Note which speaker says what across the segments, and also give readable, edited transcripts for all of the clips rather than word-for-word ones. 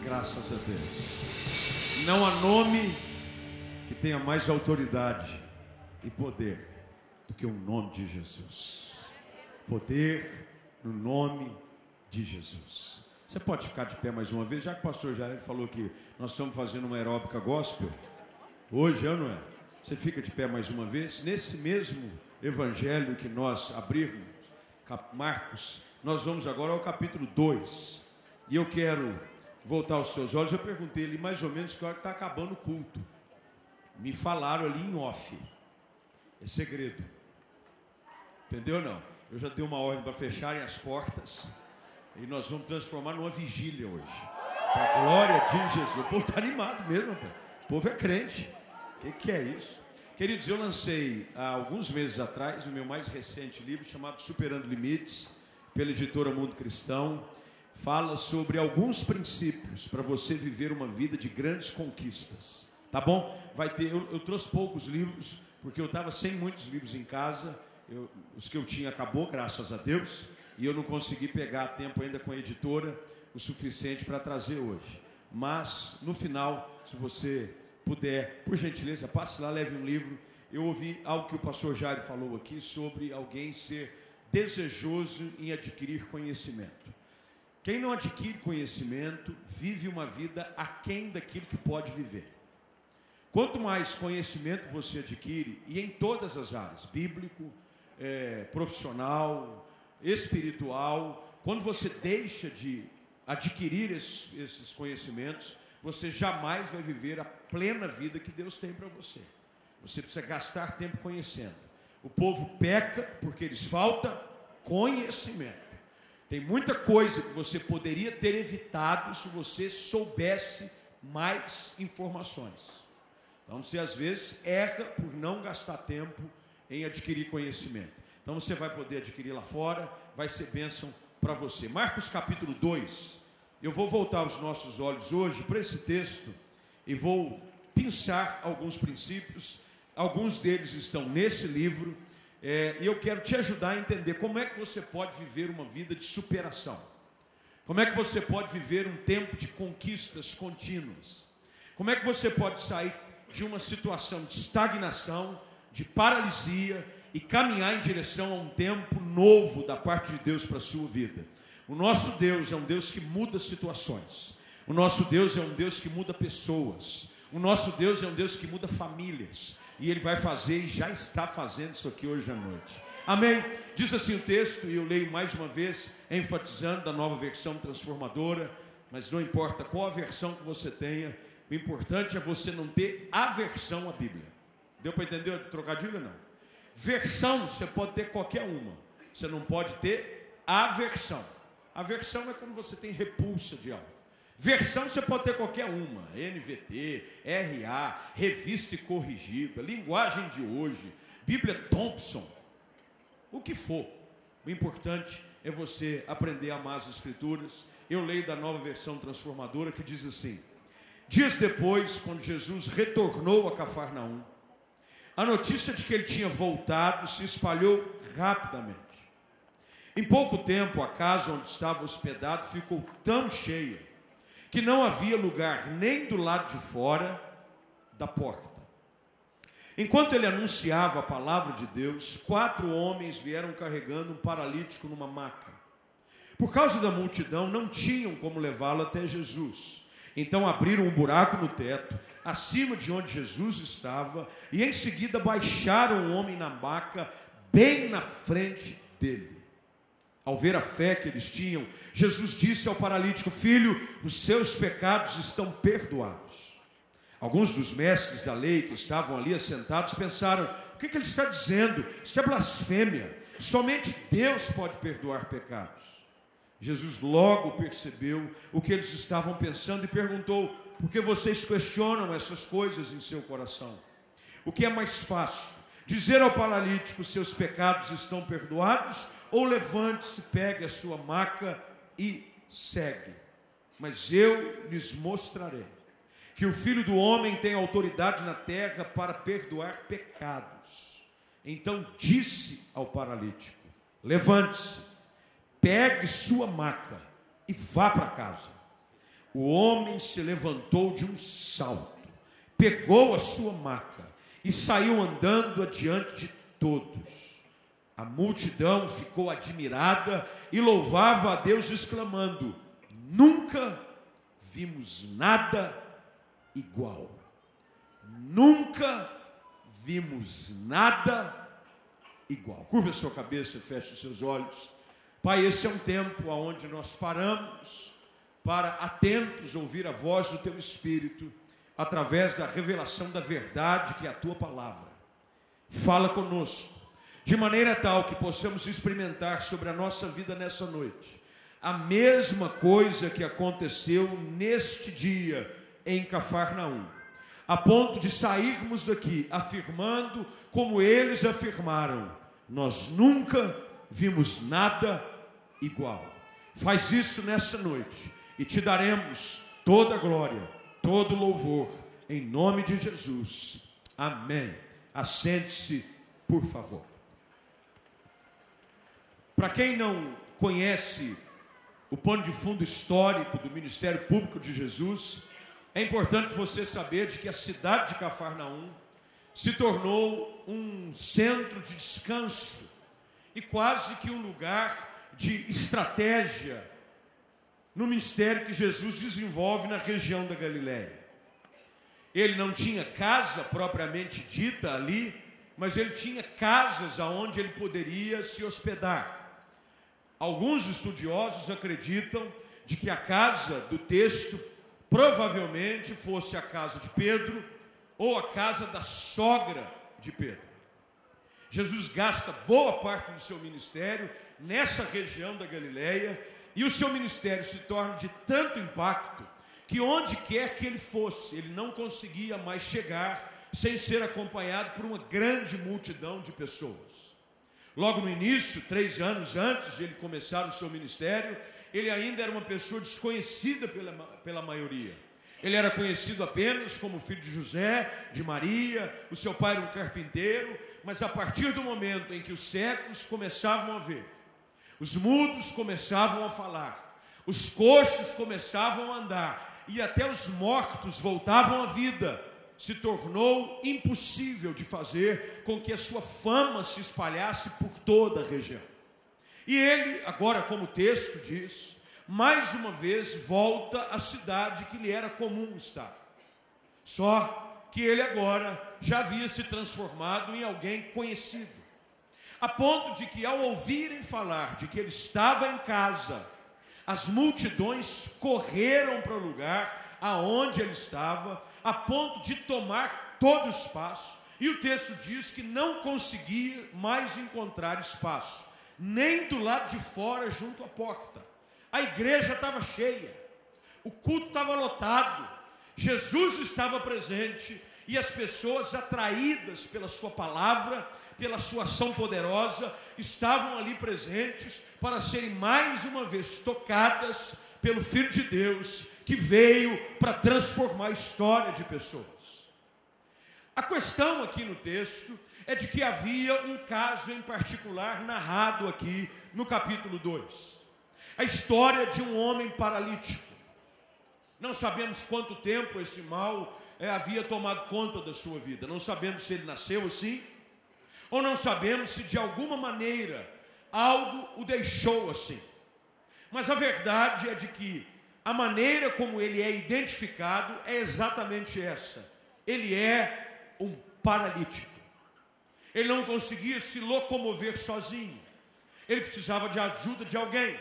Speaker 1: Graças a Deus. Não há nome que tenha mais autoridade e poder do que o nome de Jesus. Poder no nome de Jesus. Você pode ficar de pé mais uma vez, já que o pastor Jair falou que nós estamos fazendo uma aeróbica gospel. Hoje, não é? Você fica de pé mais uma vez. Nesse mesmo evangelho que nós abrimos, Marcos, nós vamos agora ao capítulo 2. E eu quero voltar aos seus olhos. Eu perguntei ele mais ou menos que hora que está acabando o culto. Me falaram ali em off. É segredo. Entendeu não? Eu já dei uma ordem para fecharem as portas. E nós vamos transformar numa vigília hoje. Para a glória de Jesus. O povo está animado mesmo, pai. O povo é crente. O que é isso? Queridos, eu lancei há alguns meses atrás o meu mais recente livro chamado Superando Limites, pela editora Mundo Cristão. Fala sobre alguns princípios para você viver uma vida de grandes conquistas. Tá bom? Vai ter, eu trouxe poucos livros, porque eu estava sem muitos livros em casa. Os que eu tinha acabou, graças a Deus. E eu não consegui pegar a tempo ainda com a editora o suficiente para trazer hoje. Mas, no final, se você puder, por gentileza, passe lá, leve um livro. Eu ouvi algo que o pastor Jair falou aqui sobre alguém ser desejoso em adquirir conhecimento. Quem não adquire conhecimento vive uma vida aquém daquilo que pode viver. Quanto mais conhecimento você adquire, e em todas as áreas, bíblico, profissional, espiritual, quando você deixa de adquirir esses conhecimentos, você jamais vai viver a plena vida que Deus tem para você. Você precisa gastar tempo conhecendo. O povo peca porque lhes falta conhecimento. Tem muita coisa que você poderia ter evitado se você soubesse mais informações. Então você às vezes erra por não gastar tempo em adquirir conhecimento. Então você vai poder adquirir lá fora, vai ser bênção para você. Marcos capítulo 2. Eu vou voltar os nossos olhos hoje para esse texto e vou pensar alguns princípios. Alguns deles estão nesse livro. E eu quero te ajudar a entender como é que você pode viver uma vida de superação. Como é que você pode viver um tempo de conquistas contínuas. Como é que você pode sair de uma situação de estagnação, de paralisia e caminhar em direção a um tempo novo da parte de Deus para a sua vida. O nosso Deus é um Deus que muda situações. O nosso Deus é um Deus que muda pessoas. O nosso Deus é um Deus que muda famílias. E Ele vai fazer e já está fazendo isso aqui hoje à noite. Amém? Diz assim o texto, e eu leio mais uma vez, enfatizando da Nova Versão Transformadora. Mas não importa qual a versão que você tenha, o importante é você não ter aversão à Bíblia. Deu para entender o trocadilho ou não? Versão, você pode ter qualquer uma. Você não pode ter aversão. Aversão é quando você tem repulsa de algo. Versão você pode ter qualquer uma, NVT, RA, Revista e Corrigida, Linguagem de Hoje, Bíblia Thompson, o que for. O importante é você aprender a amar as Escrituras. Eu leio da Nova Versão Transformadora que diz assim: dias depois, quando Jesus retornou a Cafarnaum, a notícia de que ele tinha voltado se espalhou rapidamente. Em pouco tempo, a casa onde estava hospedado ficou tão cheia que não havia lugar nem do lado de fora da porta. Enquanto ele anunciava a palavra de Deus, 4 homens vieram carregando um paralítico numa maca. Por causa da multidão, não tinham como levá-lo até Jesus. Então abriram um buraco no teto, acima de onde Jesus estava, e em seguida baixaram o homem na maca, bem na frente dele. Ao ver a fé que eles tinham, Jesus disse ao paralítico: filho, os seus pecados estão perdoados. Alguns dos mestres da lei que estavam ali assentados pensaram: o que ele está dizendo? Isso é blasfêmia. Somente Deus pode perdoar pecados. Jesus logo percebeu o que eles estavam pensando e perguntou: por que vocês questionam essas coisas em seu coração? O que é mais fácil? Dizer ao paralítico: seus pecados estão perdoados, ou levante-se, pegue a sua maca e segue? Mas eu lhes mostrarei que o Filho do Homem tem autoridade na terra para perdoar pecados. Então disse ao paralítico: levante-se, pegue sua maca e vá para casa. O homem se levantou de um salto, pegou a sua maca e saiu andando adiante de todos. A multidão ficou admirada e louvava a Deus, exclamando: nunca vimos nada igual. Nunca vimos nada igual. Curva a sua cabeça e feche os seus olhos. Pai, esse é um tempo onde nós paramos para, atentos, ouvir a voz do Teu Espírito, através da revelação da verdade que é a Tua Palavra. Fala conosco, de maneira tal que possamos experimentar sobre a nossa vida nessa noite a mesma coisa que aconteceu neste dia em Cafarnaum, a ponto de sairmos daqui afirmando, como eles afirmaram: nós nunca vimos nada igual. Faz isso nessa noite e te daremos toda a glória, todo o louvor, em nome de Jesus. Amém. Assente-se, por favor. Para quem não conhece o pano de fundo histórico do Ministério Público de Jesus, é importante você saber de que a cidade de Cafarnaum se tornou um centro de descanso e quase que um lugar de estratégia no ministério que Jesus desenvolve na região da Galileia. Ele não tinha casa propriamente dita ali, mas ele tinha casas aonde ele poderia se hospedar. Alguns estudiosos acreditam de que a casa do texto provavelmente fosse a casa de Pedro ou a casa da sogra de Pedro. Jesus gasta boa parte do seu ministério nessa região da Galileia, e o seu ministério se torna de tanto impacto que onde quer que ele fosse, ele não conseguia mais chegar sem ser acompanhado por uma grande multidão de pessoas. Logo no início, 3 anos antes de ele começar o seu ministério, ele ainda era uma pessoa desconhecida pela maioria. Ele era conhecido apenas como filho de José, de Maria, o seu pai era um carpinteiro, mas a partir do momento em que os cegos começavam a ver, os mudos começavam a falar, os coxos começavam a andar, e até os mortos voltavam à vida, se tornou impossível de fazer com que a sua fama se espalhasse por toda a região. E ele, agora como o texto diz, mais uma vez volta à cidade que lhe era comum estar. Só que ele agora já havia se transformado em alguém conhecido, a ponto de que, ao ouvirem falar de que ele estava em casa, as multidões correram para o lugar aonde ele estava, a ponto de tomar todo o espaço. E o texto diz que não conseguia mais encontrar espaço, nem do lado de fora, junto à porta. A igreja estava cheia, o culto estava lotado, Jesus estava presente, e as pessoas, atraídas pela sua palavra, pela sua ação poderosa, estavam ali presentes para serem mais uma vez tocadas pelo Filho de Deus, que veio para transformar a história de pessoas. A questão aqui no texto é de que havia um caso em particular narrado aqui no capítulo 2. A história de um homem paralítico. Não sabemos quanto tempo esse mal havia tomado conta da sua vida. Não sabemos se ele nasceu assim, ou não sabemos se de alguma maneira algo o deixou assim. Mas a verdade é de que a maneira como ele é identificado é exatamente essa. Ele é um paralítico. Ele não conseguia se locomover sozinho. Ele precisava de ajuda de alguém.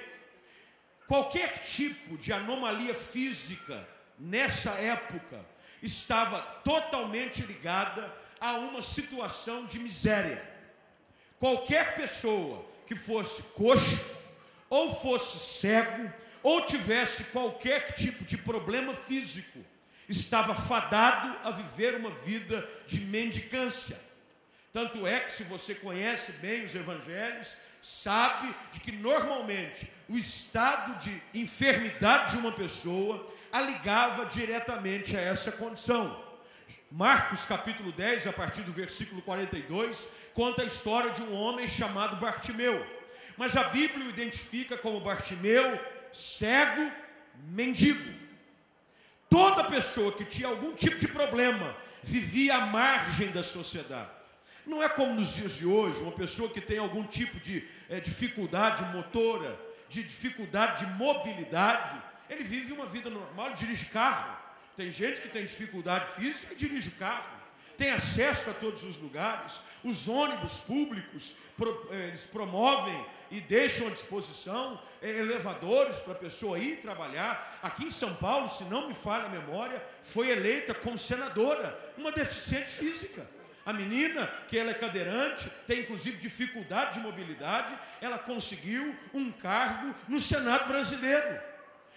Speaker 1: Qualquer tipo de anomalia física nessa época estava totalmente ligada a uma situação de miséria. Qualquer pessoa que fosse coxo ou fosse cego, ou tivesse qualquer tipo de problema físico, estava fadado a viver uma vida de mendicância. Tanto é que, se você conhece bem os evangelhos, sabe de que normalmente o estado de enfermidade de uma pessoa a ligava diretamente a essa condição. Marcos capítulo 10, a partir do versículo 42, conta a história de um homem chamado Bartimeu. Mas a Bíblia o identifica como Bartimeu, cego, mendigo. Toda pessoa que tinha algum tipo de problema vivia à margem da sociedade. Não é como nos dias de hoje, uma pessoa que tem algum tipo de dificuldade motora, de dificuldade de mobilidade, ele vive uma vida normal, ele dirige carro. Tem gente que tem dificuldade física e dirige o carro. Tem acesso a todos os lugares. Os ônibus públicos, eles promovem e deixam à disposição elevadores para a pessoa ir trabalhar. Aqui em São Paulo, se não me falha a memória, foi eleita como senadora uma deficiente física. A menina, que ela é cadeirante, tem inclusive dificuldade de mobilidade, ela conseguiu um cargo no Senado brasileiro.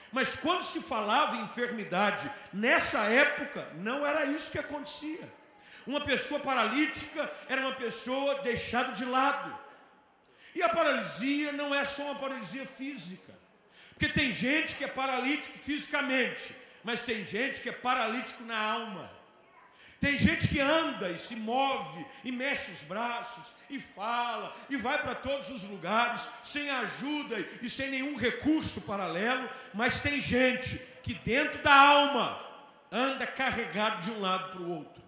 Speaker 1: Mas quando se falava em enfermidade, nessa época, não era isso que acontecia. Uma pessoa paralítica era uma pessoa deixada de lado. E a paralisia não é só uma paralisia física. Porque tem gente que é paralítico fisicamente, mas tem gente que é paralítico na alma. Tem gente que anda e se move e mexe os braços e fala e vai para todos os lugares sem ajuda e sem nenhum recurso paralelo, mas tem gente que dentro da alma anda carregado de um lado para o outro,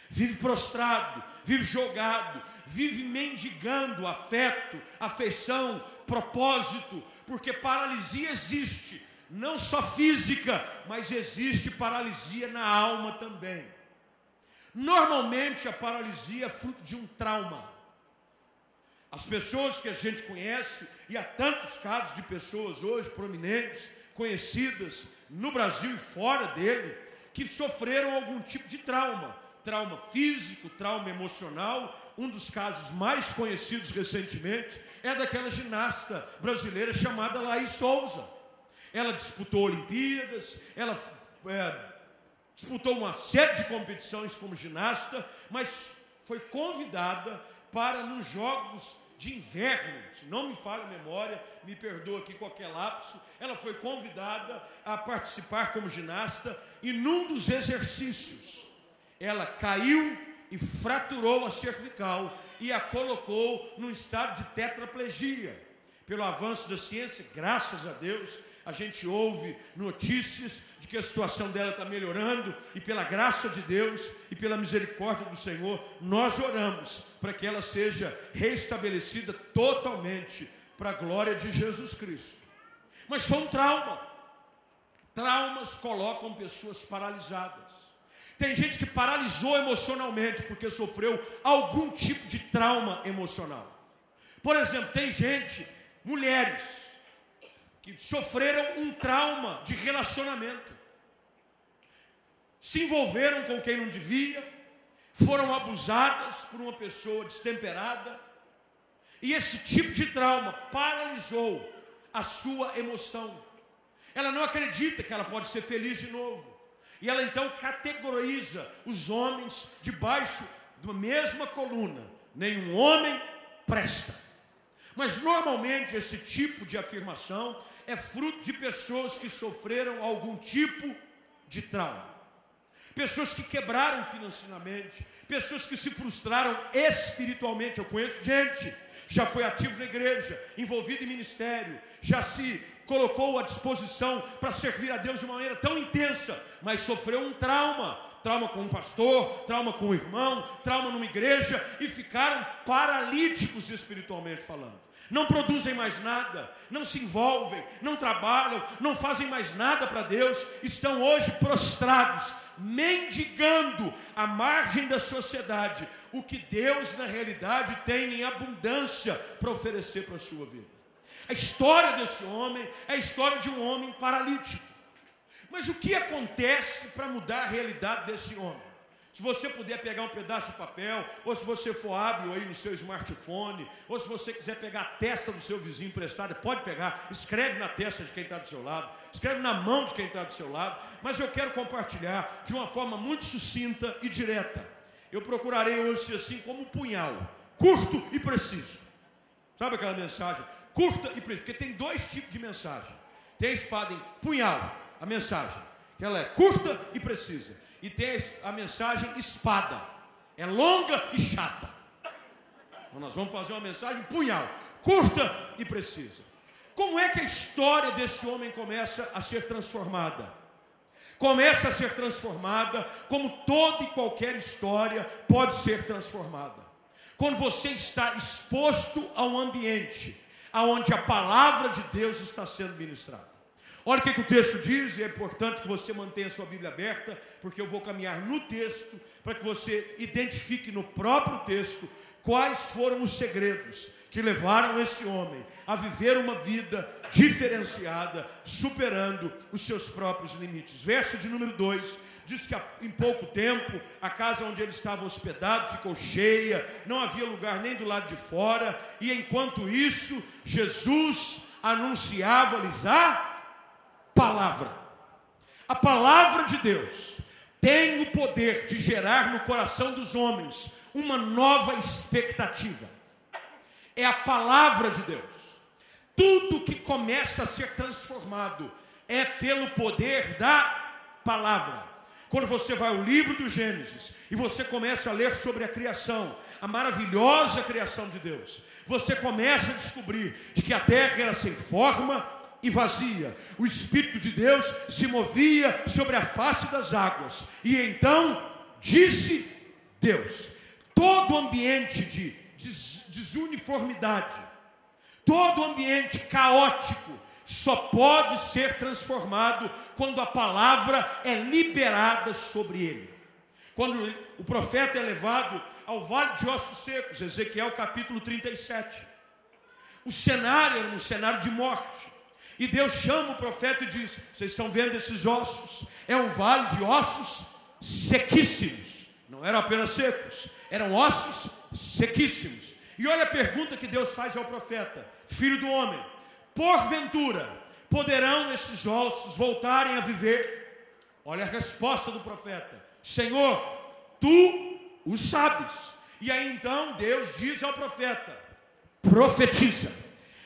Speaker 1: vive prostrado, vive jogado, vive mendigando afeto, afeição, propósito, porque paralisia existe, não só física, mas existe paralisia na alma também. Normalmente a paralisia é fruto de um trauma. As pessoas que a gente conhece, e há tantos casos de pessoas hoje prominentes, conhecidas no Brasil e fora dele, que sofreram algum tipo de trauma. Trauma físico, trauma emocional. Um dos casos mais conhecidos recentemente é daquela ginasta brasileira chamada Laís Souza. Ela disputou Olimpíadas, ela disputou uma série de competições como ginasta, mas foi convidada para, nos Jogos de Inverno, se não me falha a memória, me perdoa aqui qualquer lapso, ela foi convidada a participar como ginasta, e num dos exercícios, ela caiu e fraturou a cervical e a colocou num estado de tetraplegia. Pelo avanço da ciência, graças a Deus, a gente ouve notícias de que a situação dela está melhorando, e pela graça de Deus e pela misericórdia do Senhor, nós oramos para que ela seja restabelecida totalmente para a glória de Jesus Cristo. Mas foi um trauma. Traumas colocam pessoas paralisadas. Tem gente que paralisou emocionalmente porque sofreu algum tipo de trauma emocional. Por exemplo, tem gente, mulheres, que sofreram um trauma de relacionamento, se envolveram com quem não devia, foram abusadas por uma pessoa destemperada, e esse tipo de trauma paralisou a sua emoção. Ela não acredita que ela pode ser feliz de novo, e ela então categoriza os homens debaixo da mesma coluna: nenhum homem presta. Mas normalmente esse tipo de afirmação é fruto de pessoas que sofreram algum tipo de trauma. Pessoas que quebraram financeiramente, pessoas que se frustraram espiritualmente. Eu conheço gente que já foi ativo na igreja, envolvido em ministério, já se colocou à disposição para servir a Deus de uma maneira tão intensa, mas sofreu um trauma. Trauma com um pastor, trauma com um irmão, trauma numa igreja, e ficaram paralíticos espiritualmente falando. Não produzem mais nada, não se envolvem, não trabalham, não fazem mais nada para Deus, estão hoje prostrados, mendigando à margem da sociedade o que Deus na realidade tem em abundância para oferecer para a sua vida. A história desse homem é a história de um homem paralítico. Mas o que acontece para mudar a realidade desse homem? Se você puder pegar um pedaço de papel, ou se você for hábil aí no seu smartphone, ou se você quiser pegar a testa do seu vizinho emprestada, pode pegar, escreve na testa de quem está do seu lado, escreve na mão de quem está do seu lado, mas eu quero compartilhar de uma forma muito sucinta e direta. Eu procurarei hoje ser assim como um punhal, curto e preciso. Sabe aquela mensagem? Curta e precisa, porque tem dois tipos de mensagem. Tem a espada em punhal, a mensagem, que ela é curta e precisa. E tem a mensagem espada, é longa e chata. Então nós vamos fazer uma mensagem punhal, curta e precisa. Como é que a história desse homem começa a ser transformada? Começa a ser transformada como toda e qualquer história pode ser transformada. Quando você está exposto a um ambiente onde a palavra de Deus está sendo ministrada. Olha o que o texto diz, e é importante que você mantenha a sua Bíblia aberta, porque eu vou caminhar no texto, para que você identifique no próprio texto quais foram os segredos que levaram esse homem a viver uma vida diferenciada, superando os seus próprios limites. Verso de número 2, diz que em pouco tempo, a casa onde ele estava hospedado ficou cheia, não havia lugar nem do lado de fora, e enquanto isso, Jesus anunciava-lhes a palavra. A palavra de Deus tem o poder de gerar no coração dos homens uma nova expectativa. É a palavra de Deus. Tudo que começa a ser transformado é pelo poder da palavra. Quando você vai ao livro do Gênesis e você começa a ler sobre a criação, a maravilhosa criação de Deus, você começa a descobrir de que a terra era sem forma e vazia. O Espírito de Deus se movia sobre a face das águas. E então disse Deus. Todo ambiente de desuniformidade, todo ambiente caótico, só pode ser transformado quando a palavra é liberada sobre ele. Quando o profeta é levado ao vale de ossos secos, Ezequiel capítulo 37, o cenário era um cenário de morte. E Deus chama o profeta e diz: vocês estão vendo esses ossos? É um vale de ossos sequíssimos. Não eram apenas secos, eram ossos sequíssimos. E olha a pergunta que Deus faz ao profeta: filho do homem, porventura poderão esses ossos voltarem a viver? Olha a resposta do profeta: Senhor, tu o sabes. E aí então Deus diz ao profeta: profetiza,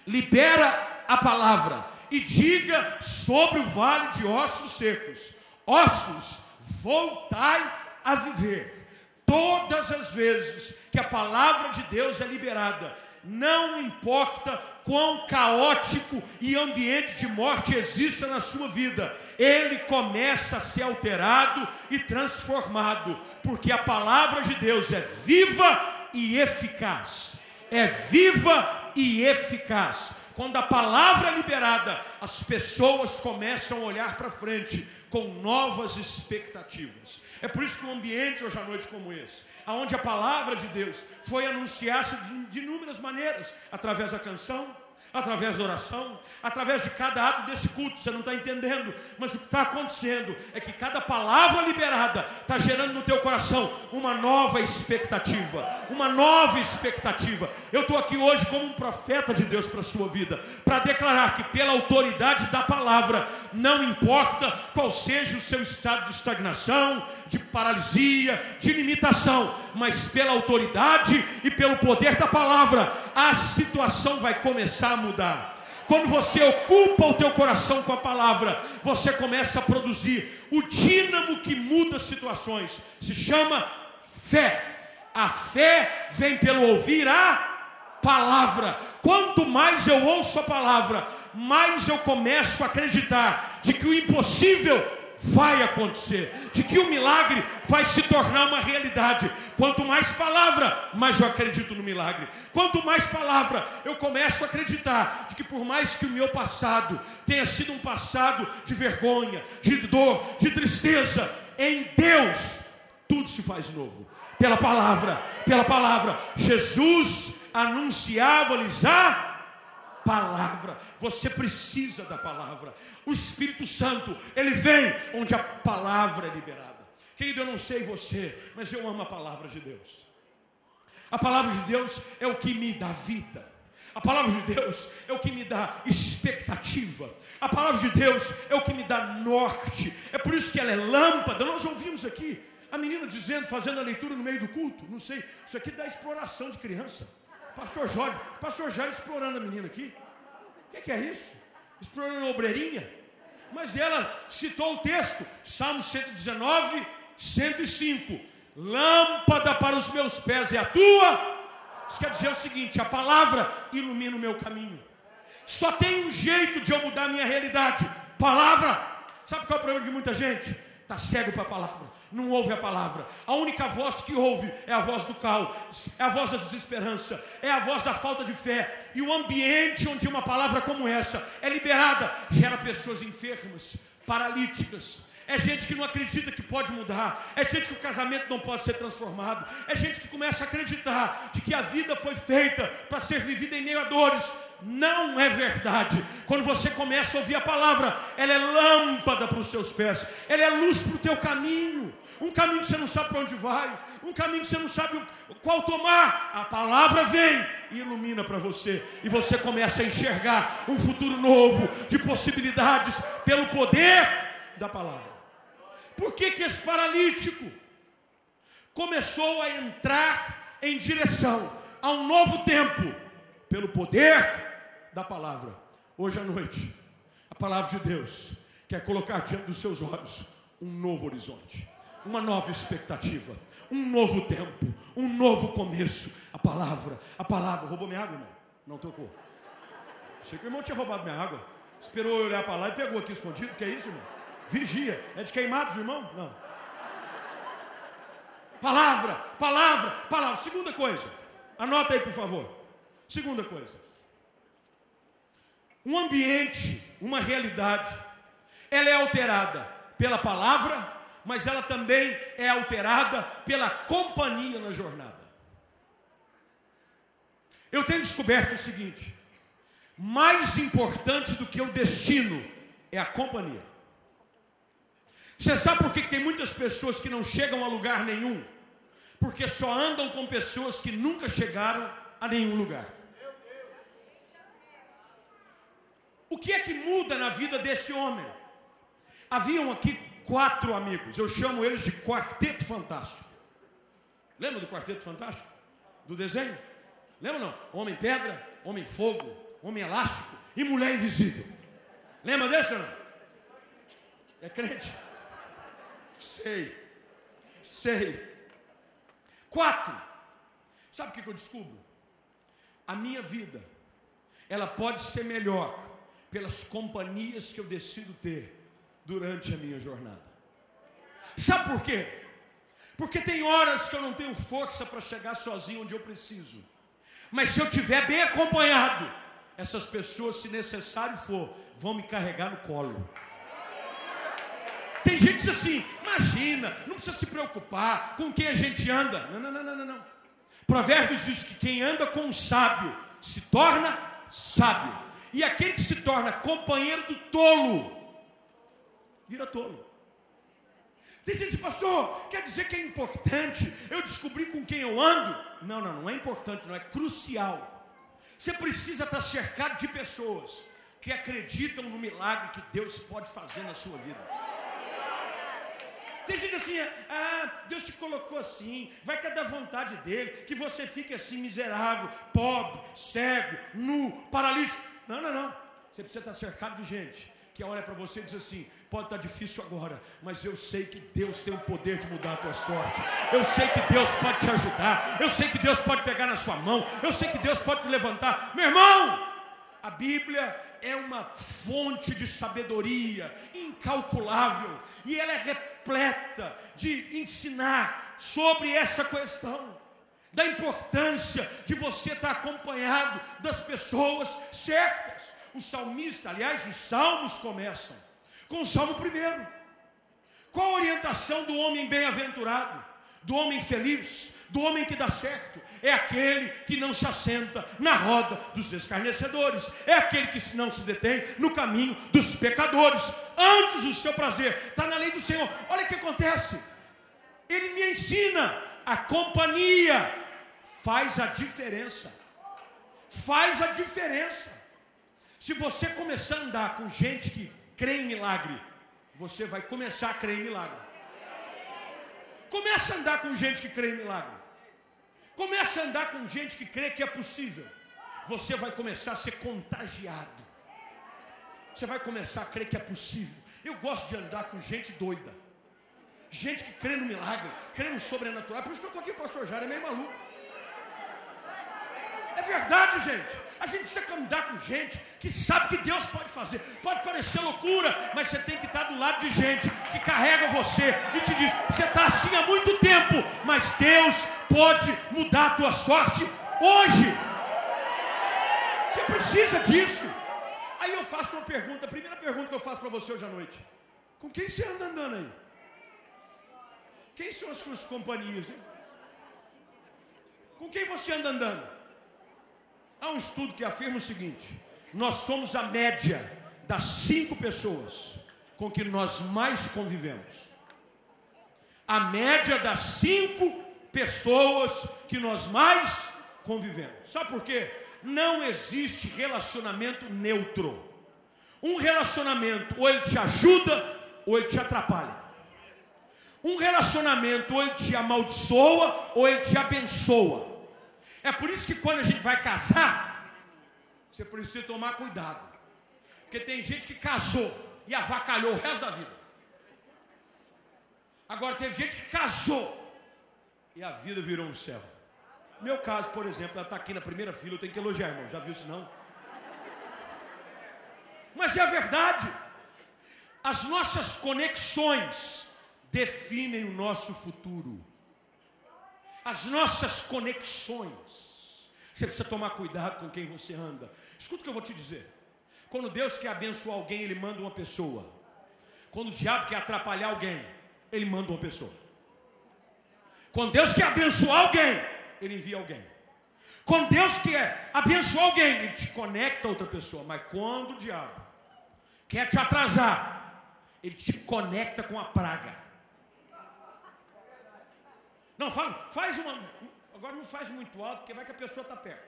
Speaker 1: libera a palavra e diga sobre o vale de ossos secos: ossos, voltai a viver. Todas as vezes que a palavra de Deus é liberada, não importa quão caótico e ambiente de morte exista na sua vida, ele começa a ser alterado e transformado, porque a palavra de Deus é viva e eficaz. É viva e eficaz. Quando a palavra é liberada, as pessoas começam a olhar para frente com novas expectativas. É por isso que um ambiente hoje à noite como esse, onde a palavra de Deus foi anunciada de inúmeras maneiras, através da canção, através da oração, através de cada ato desse culto, você não está entendendo, mas o que está acontecendo é que cada palavra liberada está gerando no teu coração uma nova expectativa, uma nova expectativa. Eu estou aqui hoje como um profeta de Deus para a sua vida, para declarar que pela autoridade da palavra, não importa qual seja o seu estado de estagnação, de paralisia, de limitação, mas pela autoridade e pelo poder da palavra, a situação vai começar a mudar. Quando você ocupa o teu coração com a palavra, você começa a produzir o dínamo que muda situações. Se chama fé. A fé vem pelo ouvir a palavra. Quanto mais eu ouço a palavra, mais eu começo a acreditar de que o impossível vai acontecer, de que o milagre vai se tornar uma realidade. Quanto mais palavra, mais eu acredito no milagre. Quanto mais palavra, eu começo a acreditar de que por mais que o meu passado tenha sido um passado de vergonha, de dor, de tristeza, em Deus tudo se faz novo. Pela palavra, Jesus anunciava-lhes a palavra. Você precisa da palavra. O Espírito Santo, ele vem onde a palavra é liberada. Querido, eu não sei você, mas eu amo a palavra de Deus. A palavra de Deus é o que me dá vida. A palavra de Deus é o que me dá expectativa. A palavra de Deus é o que me dá norte. É por isso que ela é lâmpada. Nós ouvimos aqui a menina dizendo, fazendo a leitura no meio do culto. Não sei, isso aqui dá exploração de criança. Pastor Jorge explorando a menina aqui. O que é isso? Explorando a obreirinha. Mas ela citou o texto, Salmo 119, 105. Lâmpada para os meus pés é a tua. Isso quer dizer o seguinte: a palavra ilumina o meu caminho. Só tem um jeito de eu mudar a minha realidade: palavra. Sabe qual é o problema de muita gente? Está cego para a palavra, não ouve a palavra. A única voz que ouve é a voz do caos, é a voz da desesperança, é a voz da falta de fé. E o ambiente onde uma palavra como essa é liberada gera pessoas enfermas, paralíticas. É gente que não acredita que pode mudar. É gente que o casamento não pode ser transformado. É gente que começa a acreditar de que a vida foi feita para ser vivida em meio a dores. Não é verdade. Quando você começa a ouvir a palavra, ela é lâmpada para os seus pés, ela é luz para o teu caminho. Um caminho que você não sabe para onde vai, um caminho que você não sabe qual tomar. A palavra vem e ilumina para você, e você começa a enxergar um futuro novo de possibilidades pelo poder da palavra. Por que esse paralítico começou a entrar em direção a um novo tempo? Pelo poder da palavra. Hoje à noite, a palavra de Deus quer colocar diante dos seus olhos um novo horizonte, uma nova expectativa, um novo tempo, um novo começo. A palavra. Roubou minha água, irmão? Não tocou. Achei que o irmão tinha roubado minha água. Esperou eu olhar para lá e pegou aqui escondido. Que é isso, irmão? Vigia. É de queimados, irmão? Não. Palavra. Segunda coisa. Anota aí, por favor. Segunda coisa. Um ambiente, uma realidade, ela é alterada pela palavra, mas ela também é alterada pela companhia na jornada. Eu tenho descoberto o seguinte: mais importante do que o destino é a companhia. Você sabe por que tem muitas pessoas que não chegam a lugar nenhum? Porque só andam com pessoas que nunca chegaram a nenhum lugar. O que é que muda na vida desse homem? Haviam aqui 4 amigos, eu chamo eles de Quarteto Fantástico. Lembra do Quarteto Fantástico? Do desenho? Lembra não? Homem pedra, homem fogo, homem elástico e mulher invisível. Lembra desse ou não? É crente? Sei. 4. Sabe o que eu descubro? A minha vida, ela pode ser melhor pelas companhias que eu decido ter durante a minha jornada. Sabe por quê? Porque tem horas que eu não tenho força para chegar sozinho onde eu preciso. Mas se eu estiver bem acompanhado, essas pessoas, se necessário for, vão me carregar no colo. Tem gente que diz assim: imagina, não precisa se preocupar com quem a gente anda. Não. Provérbios diz que quem anda com um sábio se torna sábio. E aquele que se torna companheiro do tolo, vira tolo. Tem gente que diz: pastor, quer dizer que é importante eu descobrir com quem eu ando? Não é importante, não, é crucial. Você precisa estar cercado de pessoas que acreditam no milagre que Deus pode fazer na sua vida. Tem gente assim: Deus te colocou assim, vai ter da vontade dele, que você fique assim miserável, pobre, cego, nu, paralítico. Não. Você precisa estar cercado de gente que olha para você e diz assim: pode estar difícil agora, mas eu sei que Deus tem o poder de mudar a tua sorte. Eu sei que Deus pode te ajudar. Eu sei que Deus pode pegar na sua mão. Eu sei que Deus pode te levantar. Meu irmão, a Bíblia é uma fonte de sabedoria incalculável, e ela é repleta de ensinar sobre essa questão da importância de você estar acompanhado das pessoas certas. O salmista, aliás, os salmos começam com o Salmo 1. Qual a orientação do homem bem-aventurado, do homem feliz, do homem que dá certo? É aquele que não se assenta na roda dos escarnecedores, é aquele que não se detém no caminho dos pecadores. Antes o seu prazer está na lei do Senhor. Olha o que acontece: Ele me ensina. A companhia faz a diferença. Faz a diferença. Se você começar a andar com gente que crê em milagre, você vai começar a crer em milagre. Começa a andar com gente que crê em milagre. Começa a andar com gente que crê que é possível. Você vai começar a ser contagiado. Você vai começar a crer que é possível. Eu gosto de andar com gente doida. Gente que crê no milagre, crê no sobrenatural. Por isso que eu estou aqui, pastor Jairo, é meio maluco. É verdade, gente. A gente precisa andar com gente que sabe que Deus pode fazer. Pode parecer loucura, mas você tem que estar do lado de gente que carrega você e te diz: você está assim há muito tempo, mas Deus pode mudar a tua sorte hoje. Você precisa disso. Aí eu faço uma pergunta, a primeira pergunta que eu faço para você hoje à noite: com quem você anda andando aí? Quem são as suas companhias, hein? Com quem você anda andando? Há um estudo que afirma o seguinte: nós somos a média das 5 pessoas com que nós mais convivemos. A média das 5 pessoas que nós mais convivemos. Sabe por quê? Não existe relacionamento neutro. Um relacionamento, ou ele te ajuda, ou ele te atrapalha. Um relacionamento, ou ele te amaldiçoa, ou ele te abençoa. É por isso que quando a gente vai casar, você precisa tomar cuidado. Porque tem gente que casou e avacalhou o resto da vida. Agora teve gente que casou e a vida virou um céu. No meu caso, por exemplo, ela está aqui na primeira fila, eu tenho que elogiar, irmão. Já viu isso não? Mas é a verdade. As nossas conexões definem o nosso futuro. As nossas conexões. Você precisa tomar cuidado com quem você anda. Escuta o que eu vou te dizer. Quando Deus quer abençoar alguém, Ele manda uma pessoa. Quando o diabo quer atrapalhar alguém, Ele manda uma pessoa. Quando Deus quer abençoar alguém, Ele envia alguém. Quando Deus quer abençoar alguém, Ele te conecta a outra pessoa. Mas quando o diabo quer te atrasar, Ele te conecta com a praga. Não, faz uma... Agora não faz muito alto, porque vai que a pessoa está perto.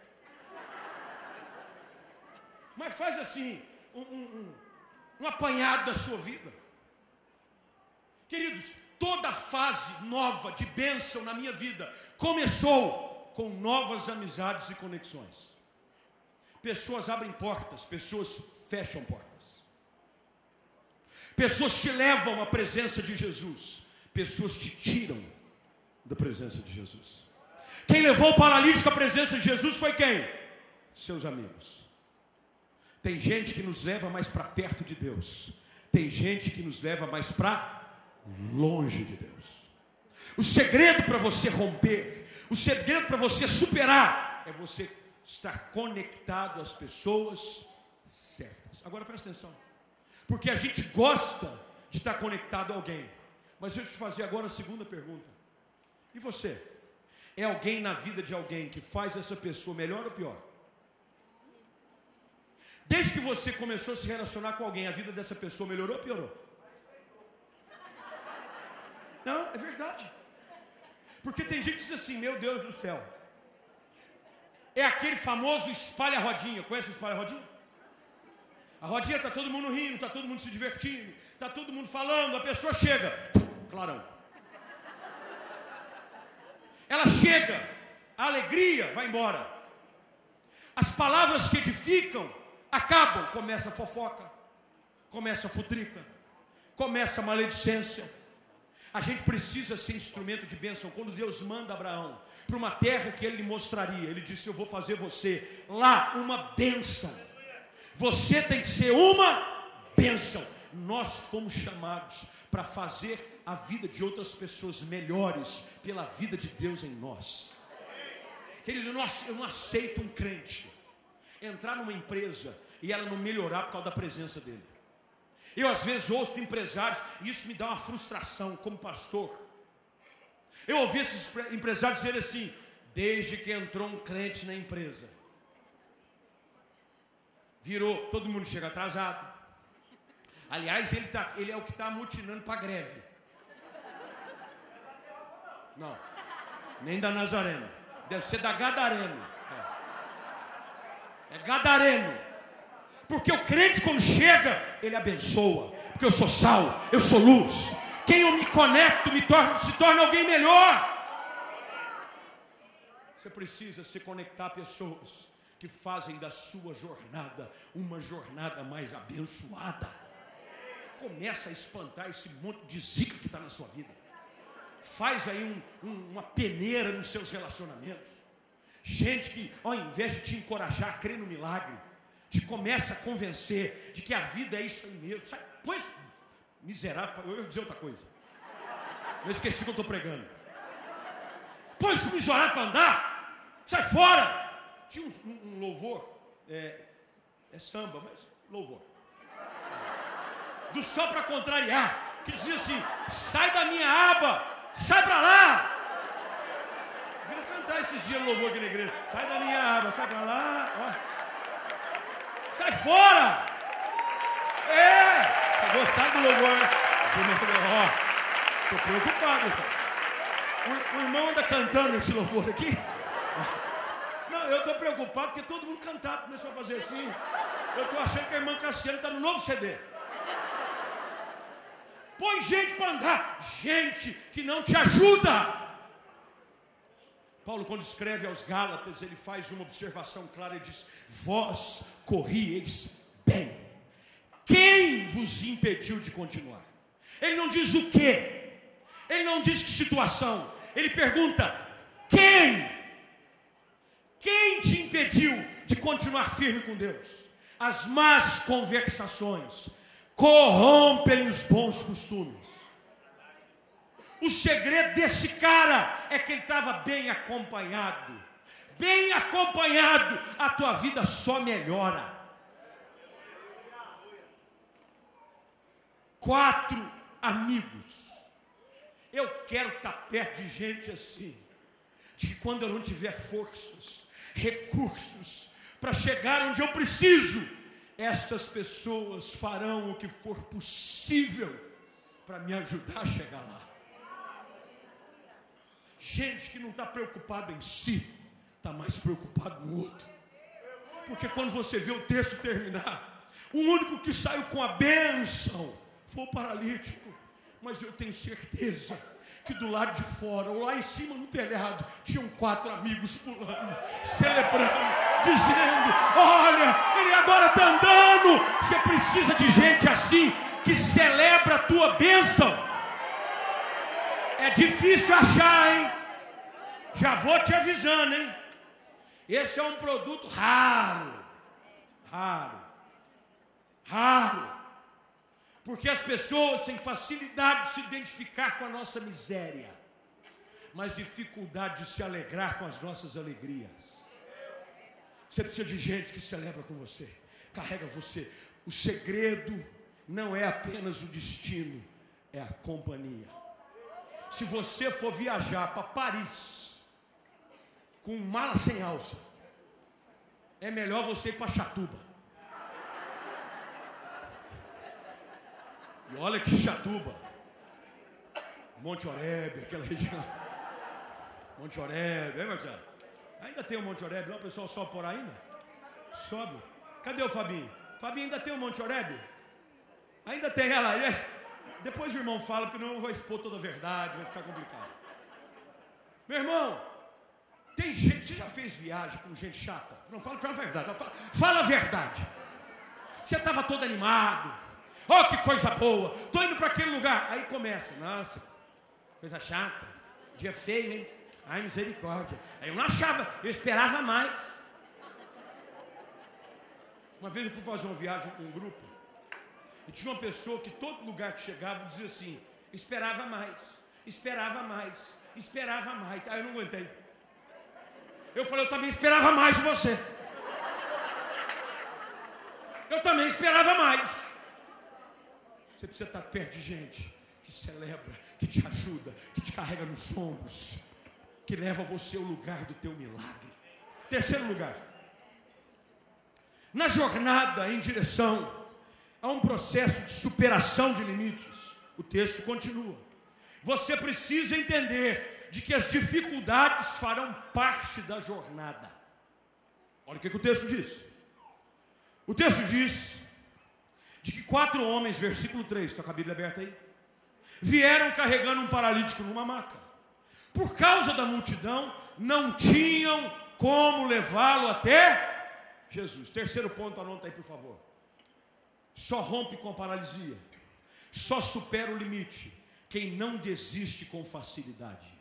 Speaker 1: Mas faz assim, um apanhado da sua vida. Queridos, toda fase nova de bênção na minha vida começou com novas amizades e conexões. Pessoas abrem portas, pessoas fecham portas. Pessoas te levam à presença de Jesus, pessoas te tiram da presença de Jesus. Quem levou o paralítico à presença de Jesus foi quem? Seus amigos. Tem gente que nos leva mais para perto de Deus. Tem gente que nos leva mais para longe de Deus. O segredo para você romper, o segredo para você superar, é você estar conectado às pessoas certas. Agora presta atenção. Porque a gente gosta de estar conectado a alguém. Mas deixa eu te fazer agora a segunda pergunta. E você? É alguém na vida de alguém que faz essa pessoa melhor ou pior? Desde que você começou a se relacionar com alguém, a vida dessa pessoa melhorou ou piorou? Não, é verdade. Porque tem gente que diz assim: meu Deus do céu, é aquele famoso espalha-rodinha. Conhece o espalha-rodinha? A rodinha está todo mundo rindo, está todo mundo se divertindo, está todo mundo falando, a pessoa chega, clarão. Ela chega, a alegria vai embora. As palavras que edificam acabam, começa a fofoca, começa a futrica, começa a maledicência. A gente precisa ser instrumento de bênção. Quando Deus manda Abraão para uma terra que Ele lhe mostraria, Ele disse: eu vou fazer você lá uma bênção. Você tem que ser uma bênção. Nós fomos chamados para fazer a vida de outras pessoas melhores pela vida de Deus em nós. Querido, eu não aceito um crente entrar numa empresa e ela não melhorar por causa da presença dele. Eu às vezes ouço empresários e isso me dá uma frustração como pastor. Eu ouvi esses empresários dizer assim: desde que entrou um crente na empresa, virou, todo mundo chega atrasado. Aliás, ele é o que está amutinando para a greve. Não, nem da Nazareno. Deve ser da Gadareno. É Gadareno. Porque o crente, quando chega, ele abençoa. Porque eu sou sal, eu sou luz. Quem eu me conecto se torna alguém melhor. Você precisa se conectar a pessoas que fazem da sua jornada uma jornada mais abençoada. Começa a espantar esse monte de zica que está na sua vida. Faz aí uma peneira nos seus relacionamentos. Gente que, ao invés de te encorajar a crer no milagre, te começa a convencer de que a vida é isso aí mesmo. Pois, miserável, eu ia dizer outra coisa. Eu esqueci o que eu estou pregando. Põe-se miserável para andar, sai fora. Tinha um louvor, é samba, mas louvor. Do Só Para Contrariar, que dizia assim: sai da minha aba, sai para lá. Vim cantar esses dias no louvor aqui na igreja. Sai da minha aba, sai para lá. Ó. Sai fora. Gostaram do louvor, né? Estou preocupado, cara. O irmão anda cantando esse louvor aqui. Não, eu estou preocupado porque todo mundo cantava, começou a fazer assim. Eu estou achando que a irmã Cassiane está no novo CD. Põe gente para andar, gente que não te ajuda. Paulo, quando escreve aos Gálatas, ele faz uma observação clara e diz: vós corrieis bem. Quem vos impediu de continuar? Ele não diz o quê, ele não diz que situação, ele pergunta: quem? Quem te impediu de continuar firme com Deus? As más conversações corrompem os bons costumes. O segredo desse cara é que ele estava bem acompanhado. Bem acompanhado, a tua vida só melhora. 4 amigos. Eu quero estar perto de gente assim, de que quando eu não tiver forças, recursos para chegar onde eu preciso, estas pessoas farão o que for possível para me ajudar a chegar lá. Gente que não está preocupado em si, está mais preocupado no outro. Porque quando você vê o texto terminar, o único que saiu com a bênção foi o paralítico. Mas eu tenho certeza que do lado de fora, ou lá em cima no telhado, tinham 4 amigos pulando, celebrando, dizendo: olha, ele agora está andando. Você precisa de gente assim, que celebra a tua bênção. É difícil achar, hein? Já vou te avisando, hein? Esse é um produto raro. Porque as pessoas têm facilidade de se identificar com a nossa miséria, mas dificuldade de se alegrar com as nossas alegrias. Você precisa de gente que celebra com você, carrega você. O segredo não é apenas o destino, é a companhia. Se você for viajar para Paris com mala sem alça, é melhor você ir para Chatuba. E olha que Chatuba, Monte Oreb, aquela região. Monte Oreb, hein, Marcelo? Ainda tem o Monte Oreb lá, o pessoal sobe por aí ainda? Sobe. Cadê o Fabinho? Fabinho, ainda tem o Monte Oreb? Ainda tem ela aí. Depois o irmão fala, porque não vai expor toda a verdade, vai ficar complicado. Meu irmão, tem gente, você já fez viagem com gente chata? Não, fala a verdade, fala a verdade. Você estava todo animado. Oh, que coisa boa, estou indo para aquele lugar. Aí começa: nossa, coisa chata, dia feio, hein? Ai, misericórdia. Aí eu não achava, eu esperava mais. Uma vez eu fui fazer uma viagem com um grupo, e tinha uma pessoa que todo lugar que chegava dizia assim: esperava mais, esperava mais, esperava mais. Aí eu não aguentei. Eu falei: eu também esperava mais de você. Eu também esperava mais. Você precisa estar perto de gente que celebra, que te ajuda, que te carrega nos ombros, que leva você ao lugar do teu milagre. Terceiro lugar, na jornada em direção a um processo de superação de limites, o texto continua: você precisa entender de que as dificuldades farão parte da jornada. Olha o que o texto diz. O texto diz de que 4 homens, versículo 3, está com a Bíblia aberta aí, vieram carregando um paralítico numa maca. Por causa da multidão, não tinham como levá-lo até Jesus. Terceiro ponto, anota aí, por favor. Só rompe com a paralisia, só supera o limite quem não desiste com facilidade.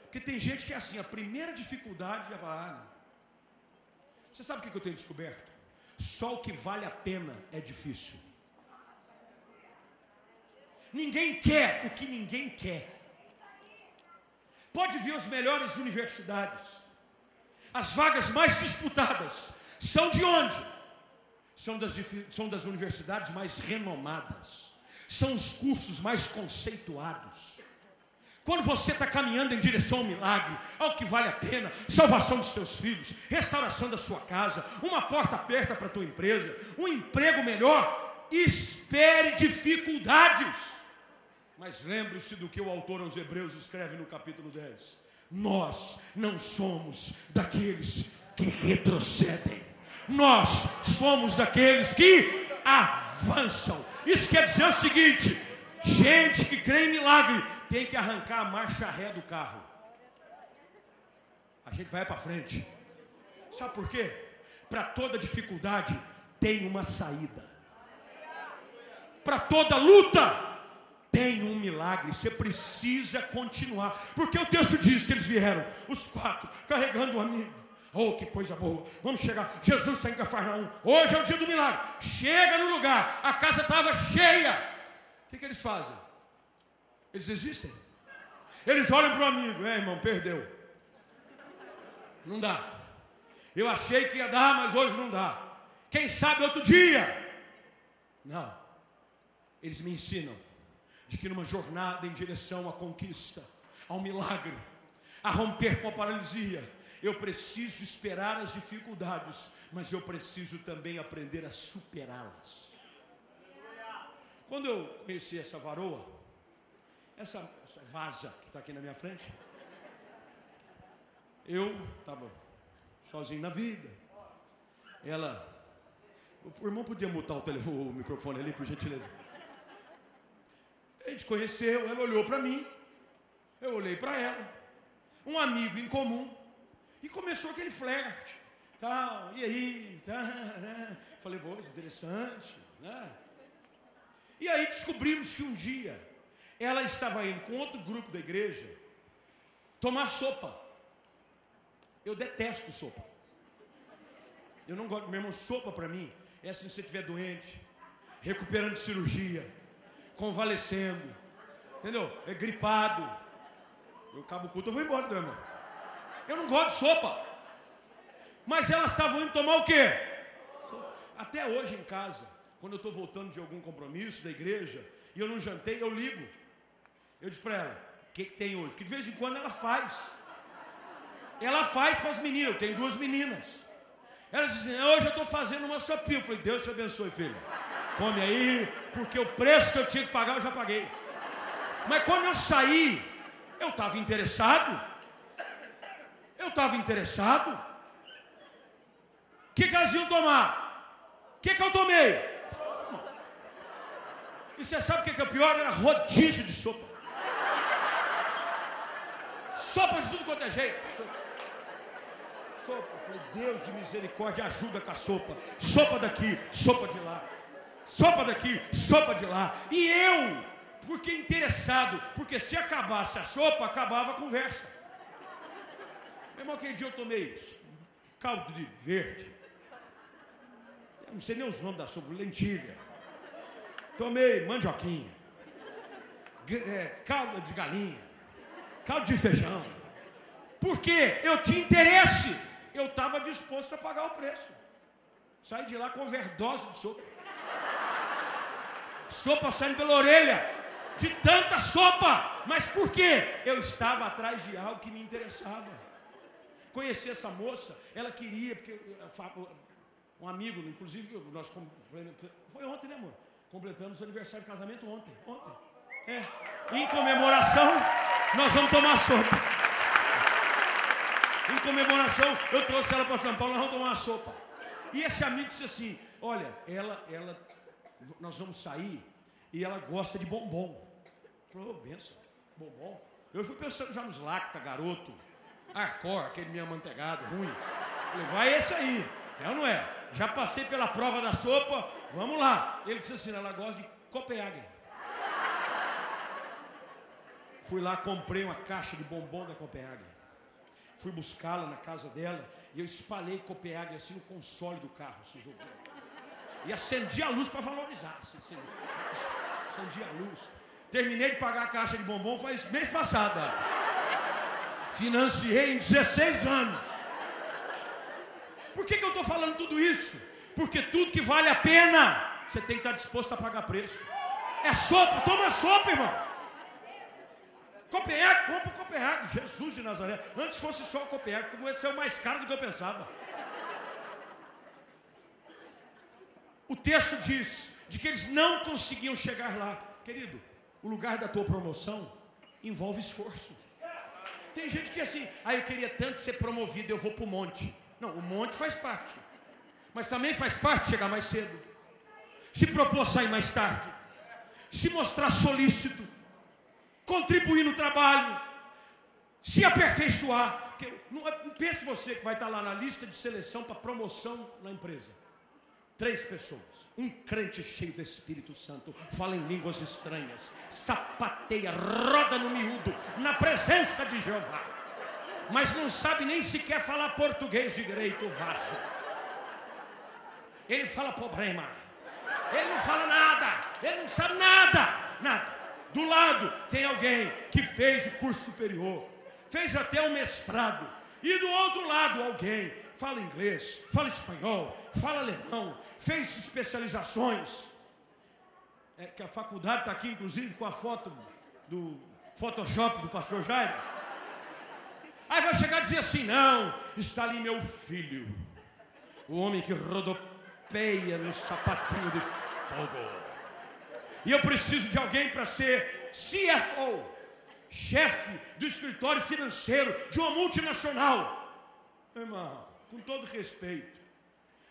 Speaker 1: Porque tem gente que é assim, a primeira dificuldade já vai. Você sabe o que eu tenho descoberto? Só o que vale a pena é difícil. Ninguém quer o que ninguém quer. Pode vir as melhores universidades, as vagas mais disputadas são de onde? São das universidades mais renomadas, são os cursos mais conceituados. Quando você está caminhando em direção ao milagre, ao que vale a pena, salvação dos seus filhos, restauração da sua casa, uma porta aberta para a tua empresa, um emprego melhor, espere dificuldades. Mas lembre-se do que o autor aos Hebreus escreve no capítulo 10. Nós não somos daqueles que retrocedem. Nós somos daqueles que avançam. Isso quer dizer o seguinte: gente que crê em milagre tem que arrancar a marcha ré do carro. A gente vai para frente. Sabe por quê? Para toda dificuldade tem uma saída. Para toda luta tem um milagre. Você precisa continuar. Porque o texto diz que eles vieram, os 4, carregando um amigo. Oh, que coisa boa. Vamos chegar. Jesus está em Cafarnaum. Hoje é o dia do milagre. Chega no lugar. A casa estava cheia. O que eles fazem? Eles desistem. Eles olham para o amigo. Irmão, perdeu. Não dá. Eu achei que ia dar, mas hoje não dá. Quem sabe outro dia. Não. Eles me ensinam de que numa jornada em direção à conquista, ao milagre, a romper com a paralisia, eu preciso esperar as dificuldades, mas eu preciso também aprender a superá-las. Quando eu conheci essa varoa, essa vaza que está aqui na minha frente, eu estava sozinho na vida. O irmão podia mutar o microfone ali, por gentileza. A gente conheceu, ela olhou para mim, eu olhei para ela, um amigo em comum, e começou aquele flerte, tal, e aí, tá, né? Falei, pô, interessante, né? E aí descobrimos que um dia ela estava indo com outro grupo da igreja tomar sopa. Eu detesto sopa. Eu não gosto, meu irmão, sopa para mim é assim, se você estiver doente, recuperando de cirurgia, convalescendo, entendeu? É gripado. Eu acabo o culto, eu vou embora, meu irmão. Eu não gosto de sopa. Mas elas estavam indo tomar o quê? Até hoje em casa, quando eu estou voltando de algum compromisso da igreja e eu não jantei, eu ligo. Eu disse para ela, o que tem hoje? Porque de vez em quando ela faz. Ela faz para as meninas, eu tenho 2 meninas. Elas dizem, hoje eu estou fazendo uma sopinha. Eu falei, Deus te abençoe, filho. Come aí, porque o preço que eu tinha que pagar, eu já paguei. Mas quando eu saí, eu estava interessado. O que elas iam tomar? O que eu tomei? E você sabe o que é pior? Era rodízio de sopa. Sopa de tudo quanto é jeito. Sopa. Eu falei, Deus de misericórdia, ajuda com a sopa. Sopa daqui, sopa de lá. Sopa daqui, sopa de lá. E eu, porque interessado, porque se acabasse a sopa, acabava a conversa. Meu irmão, aquele dia eu tomei caldo de verde. Eu não sei nem os nomes da sopa, lentilha. Tomei mandioquinha. Caldo de galinha. Caldo de feijão. Porque eu tinha interesse. Eu estava disposto a pagar o preço. Saí de lá com overdose de sopa. Sopa saindo pela orelha. De tanta sopa. Mas por quê? Eu estava atrás de algo que me interessava. Conheci essa moça. Ela queria, porque um amigo, inclusive, nós foi ontem, né, amor? Completamos o aniversário de casamento ontem. Em comemoração Nós vamos tomar sopa. Em comemoração, eu trouxe ela para São Paulo, nós vamos tomar uma sopa. E esse amigo disse assim, olha, nós vamos sair e ela gosta de bombom. Falou, benção, bombom. Eu fui pensando já nos Lacta, garoto, Arcor, aquele meio amanteigado, ruim. Falei, vai esse aí, é ou não é? Já passei pela prova da sopa, vamos lá. Ele disse assim, ela gosta de Copenhague. Fui lá, comprei uma caixa de bombom da Copenhague. Fui buscá-la na casa dela e eu espalhei Copenhague assim no console do carro, assim, jogou. E acendi a luz para valorizar. Acendi a luz. Terminei de pagar a caixa de bombom faz mês passado. Financiei em 16 anos. Por que eu estou falando tudo isso? Porque tudo que vale a pena, você tem que estar disposto a pagar preço. É sopa, toma sopa, irmão. Copenhague, compra Copenhague, Jesus de Nazaré. Antes fosse só Copenhague, como esse é o mais caro do que eu pensava. O texto diz de que eles não conseguiam chegar lá. Querido, o lugar da tua promoção envolve esforço. Tem gente que é assim, eu queria tanto ser promovido, eu vou para o monte. Não, o monte faz parte. Mas também faz parte chegar mais cedo. Se propor sair mais tarde. Se mostrar solícito. Contribuir no trabalho, se aperfeiçoar. Não pense você que vai estar lá na lista de seleção para promoção na empresa. 3 pessoas. Um crente cheio do Espírito Santo, fala em línguas estranhas, sapateia, roda no miúdo, na presença de Jeová. Mas não sabe nem sequer falar português direito, o vaso. Ele fala problema. Ele não fala nada. Ele não sabe nada. Nada. Do lado tem alguém que fez o curso superior, fez até o mestrado. E do outro lado alguém fala inglês, fala espanhol, fala alemão, fez especializações. Que a faculdade está aqui inclusive com a foto do Photoshop do pastor Jairo. Aí vai chegar e dizer assim, não, está ali meu filho, o homem que rodopeia no sapatinho de fogo. E eu preciso de alguém para ser CFO, chefe do escritório financeiro de uma multinacional. Irmão, com todo respeito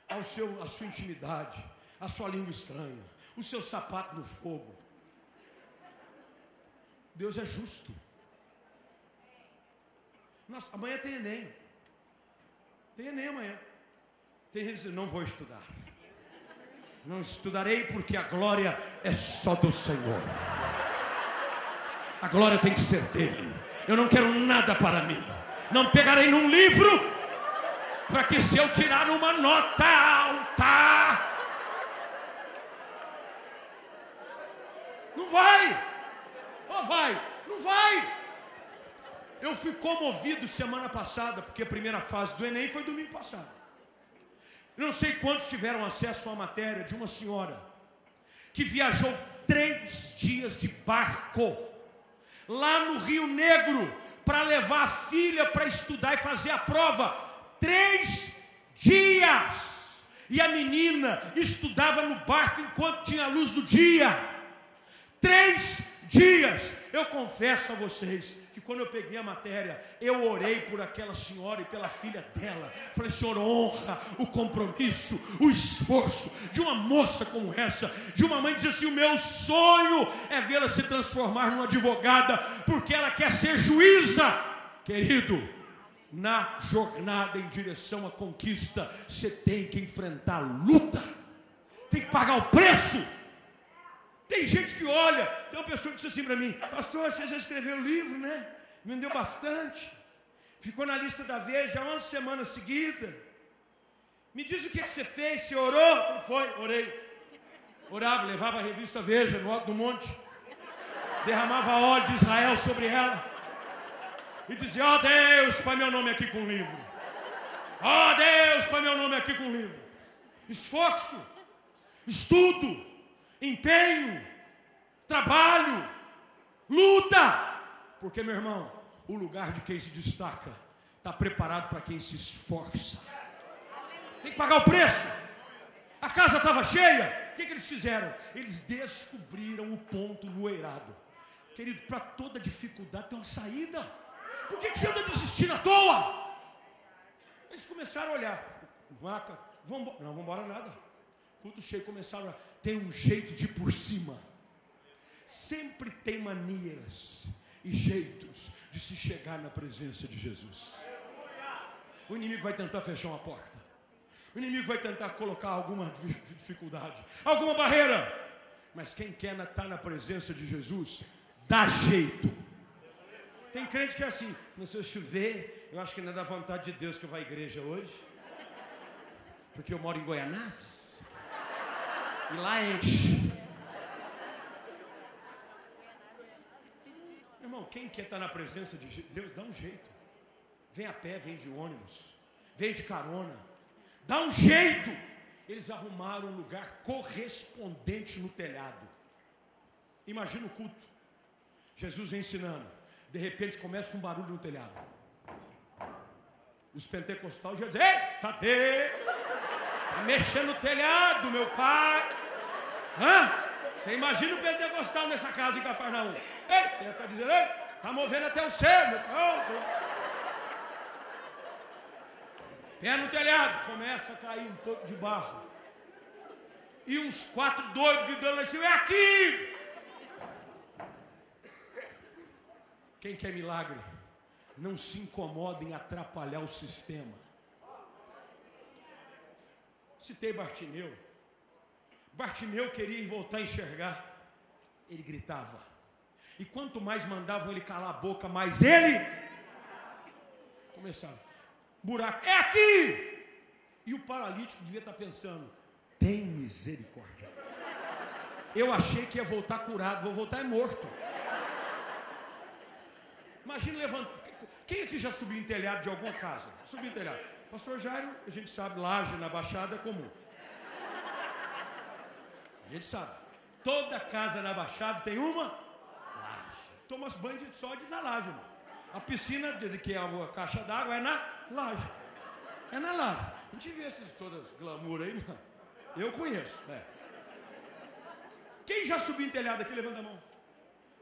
Speaker 1: à sua intimidade, à sua língua estranha, o seu sapato no fogo. Deus é justo. Nossa, amanhã tem Enem. Tem Enem amanhã. Tem gente que diz, não vou estudar. Não estudarei porque a glória é só do Senhor. A glória tem que ser dele. Eu não quero nada para mim. Não pegarei num livro para que se eu tirar uma nota alta, não vai. Ou vai? Não vai. Eu fui comovido semana passada, porque a primeira fase do Enem foi domingo passado. Não sei quantos tiveram acesso à matéria de uma senhora que viajou 3 dias de barco lá no Rio Negro para levar a filha para estudar e fazer a prova. 3 dias! E a menina estudava no barco enquanto tinha a luz do dia. 3 dias! Eu confesso a vocês que quando eu peguei a matéria, eu orei por aquela senhora e pela filha dela. Falei, Senhor, honra o compromisso, o esforço de uma moça como essa, de uma mãe que diz assim, o meu sonho é vê-la se transformar numa advogada, porque ela quer ser juíza. Querido, na jornada em direção à conquista, você tem que enfrentar a luta, tem que pagar o preço. Tem gente que olha, tem uma pessoa que disse assim para mim, pastor, você já escreveu o livro, né? Me deu bastante. Ficou na lista da Veja 11 semanas seguidas. Me diz o que você fez, você orou? Foi, orei. Orava, levava a revista Veja no alto do monte, derramava óleo de Israel sobre ela e dizia, ó Deus, põe meu nome aqui com o livro. Ó Deus, põe meu nome aqui com o livro. Esforço, estudo, empenho, trabalho, luta. Porque, meu irmão, o lugar de quem se destaca está preparado para quem se esforça. Tem que pagar o preço. A casa estava cheia. O que eles fizeram? Eles descobriram o ponto no eirado. Querido, para toda dificuldade tem uma saída. Por que você anda desistindo à toa? Eles começaram a olhar. Maca, não, vamos embora nada. Culto cheio, começaram a... Tem um jeito de ir por cima. Sempre tem maneiras e jeitos de se chegar na presença de Jesus. O inimigo vai tentar fechar uma porta. O inimigo vai tentar colocar alguma dificuldade, alguma barreira. Mas quem quer estar na presença de Jesus, dá jeito. Tem crente que é assim, se eu chover, eu acho que não é da vontade de Deus que eu vá à igreja hoje. Porque eu moro em Goianazes. E lá enche. Irmão, quem quer estar na presença de Deus, dá um jeito. Vem a pé, vem de ônibus, vem de carona. Dá um jeito. Eles arrumaram um lugar correspondente no telhado. Imagina o culto. Jesus ensinando. De repente começa um barulho no telhado. Os pentecostais já dizem: ei, cadê? Está mexendo no telhado, meu pai. Você imagina o pentecostal nessa casa em Cafarnaum. Ei, ele está dizendo: ei, está movendo até o céu, meu pai. Pé no telhado, começa a cair um pouco de barro. E uns 4 doidos gritando assim: é aqui! Quem quer milagre, não se incomoda em atrapalhar o sistema. Citei Bartimeu. Bartimeu queria voltar a enxergar. Ele gritava. E quanto mais mandavam ele calar a boca, mais ele começava. Buraco, é aqui! E o paralítico devia estar pensando: tem misericórdia. Eu achei que ia voltar curado, vou voltar morto. Imagina levantar. Quem aqui já subiu em telhado de alguma casa? Subiu em telhado. Pastor Jairo, a gente sabe, laje na Baixada é comum. A gente sabe. Toda casa na Baixada tem uma laje. Toma banho de sol na laje, irmão. A piscina, que é a caixa d'água, é na laje. É na laje. A gente vê essas todas glamour aí, não. Eu conheço. Quem já subiu em telhado aqui, levanta a mão.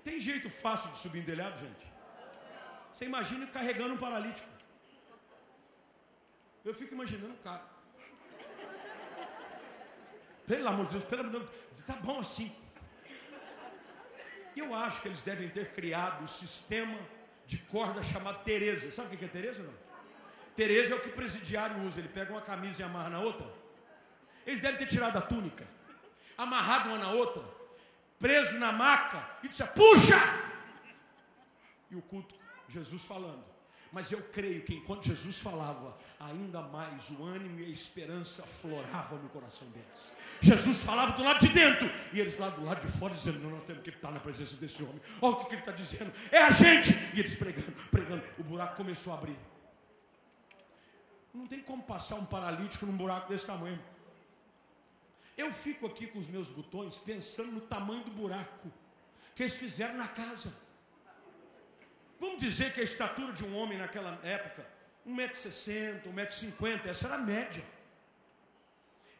Speaker 1: Tem jeito fácil de subir em telhado, gente? Você imagina carregando um paralítico. Eu fico imaginando um cara. Pelo amor de Deus, pelo amor de Deus, tá bom assim. Eu acho que eles devem ter criado um sistema de corda chamado Tereza. Sabe o que é Tereza, não? Tereza é o que o presidiário usa. Ele pega uma camisa e amarra na outra. Eles devem ter tirado a túnica, amarrado uma na outra, preso na maca e disse: puxa! E o culto, Jesus falando. Mas eu creio que enquanto Jesus falava, ainda mais o ânimo e a esperança floravam no coração deles. Jesus falava do lado de dentro e eles lá do lado de fora dizendo: não, nós temos que estar na presença desse homem. Olha o que ele está dizendo, é a gente. E eles pregando, o buraco começou a abrir. Não tem como passar um paralítico num buraco desse tamanho. Eu fico aqui com os meus botões pensando no tamanho do buraco que eles fizeram na casa. Vamos dizer que a estatura de um homem naquela época, 1,60 m, 1,50 m, essa era a média.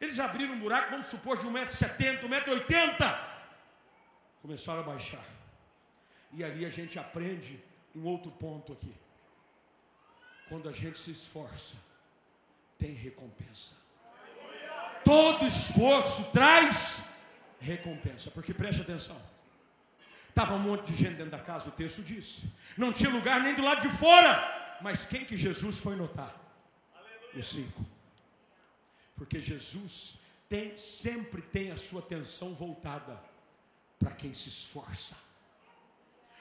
Speaker 1: Eles abriram um buraco, vamos supor, de 1,70 m, 1,80 m. Começaram a baixar. E ali a gente aprende um outro ponto aqui. Quando a gente se esforça, tem recompensa. Todo esforço traz recompensa. Porque preste atenção. Estava um monte de gente dentro da casa, o texto diz. Não tinha lugar nem do lado de fora. Mas quem que Jesus foi notar? Os 5. Porque Jesus sempre tem a sua atenção voltada para quem se esforça.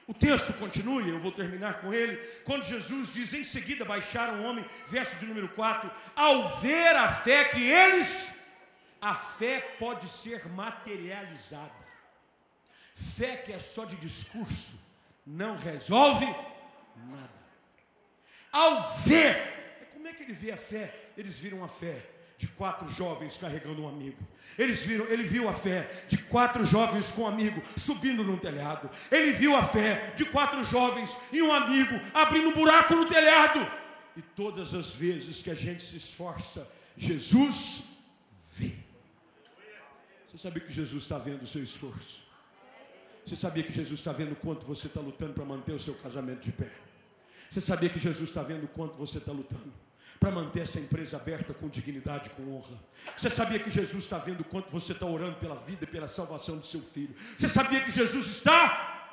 Speaker 1: O texto continua, eu vou terminar com ele. Quando Jesus diz: em seguida baixaram o homem, verso de número 4. Ao ver a fé que eles... A fé pode ser materializada. Fé que é só de discurso não resolve nada. Ao ver, como é que ele vê a fé? Eles viram a fé de 4 jovens carregando um amigo. Ele viu a fé de 4 jovens com um amigo subindo num telhado. Ele viu a fé de 4 jovens e um amigo abrindo um buraco no telhado. E todas as vezes que a gente se esforça, Jesus vê. Você sabe que Jesus está vendo o seu esforço? Você sabia que Jesus está vendo o quanto você está lutando para manter o seu casamento de pé? Você sabia que Jesus está vendo o quanto você está lutando para manter essa empresa aberta com dignidade, com honra? Você sabia que Jesus está vendo o quanto você está orando pela vida e pela salvação do seu filho? Você sabia que Jesus está?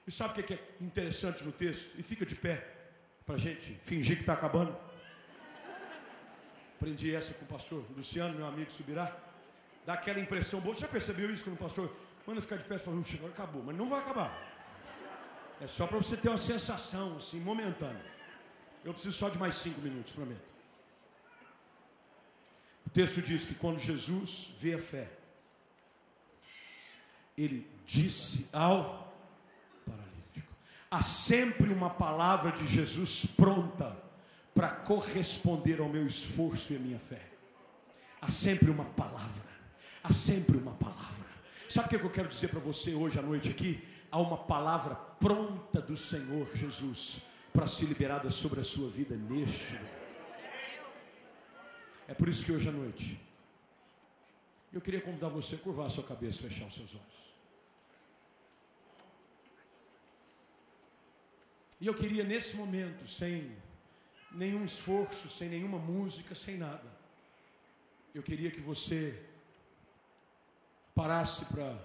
Speaker 1: E sabe o que é interessante no texto? E fica de pé para a gente fingir que está acabando. Aprendi essa com o pastor Luciano, meu amigo Subirá. Dá aquela impressão boa. Você já percebeu isso quando o pastor manda ficar de pé e fala, agora acabou, mas não vai acabar. É só para você ter uma sensação assim, momentânea. Eu preciso só de mais 5 minutos, prometo. O texto diz que quando Jesus vê a fé, ele disse ao paralítico. Há sempre uma palavra de Jesus pronta para corresponder ao meu esforço e à minha fé. Há sempre uma palavra. Há sempre uma palavra. Sabe o que eu quero dizer para você hoje à noite aqui? Há uma palavra pronta do Senhor Jesus para ser liberada sobre a sua vida neste lugar. É por isso que hoje à noite eu queria convidar você a curvar a sua cabeça, fechar os seus olhos. E eu queria nesse momento, sem nenhum esforço, sem nenhuma música, sem nada, eu queria que você parasse para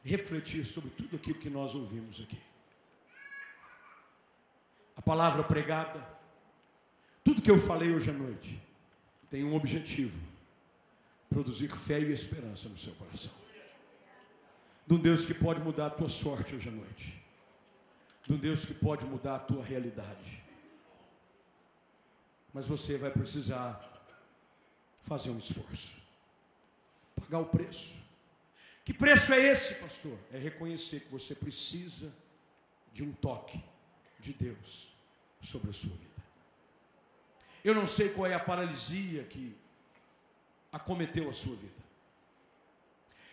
Speaker 1: refletir sobre tudo aquilo que nós ouvimos aqui. A palavra pregada, tudo que eu falei hoje à noite, tem um objetivo: produzir fé e esperança no seu coração. De um Deus que pode mudar a tua sorte hoje à noite. De um Deus que pode mudar a tua realidade. Mas você vai precisar fazer um esforço, pagar o preço. Que preço é esse, pastor? É reconhecer que você precisa de um toque de Deus sobre a sua vida. Eu não sei qual é a paralisia que acometeu a sua vida.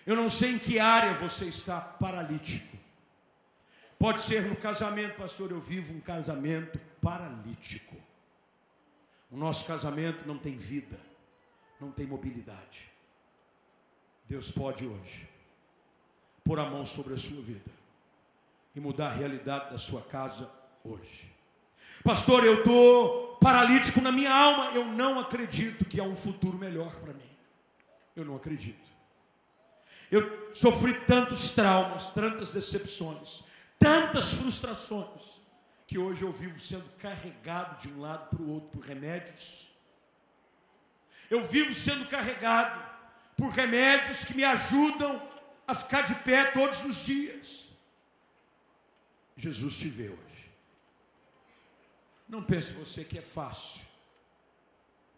Speaker 1: Eu não sei em que área você está paralítico. Pode ser no casamento, pastor, eu vivo um casamento paralítico. O nosso casamento não tem vida, não tem mobilidade. Deus pode hoje pôr a mão sobre a sua vida e mudar a realidade da sua casa hoje. Pastor, eu estou paralítico na minha alma. Eu não acredito que há um futuro melhor para mim. Eu não acredito. Eu sofri tantos traumas, tantas decepções, tantas frustrações, que hoje eu vivo sendo carregado de um lado para o outro por remédios. Eu vivo sendo carregado por remédios que me ajudam a ficar de pé todos os dias. Jesus te vê hoje. Não pense você que é fácil,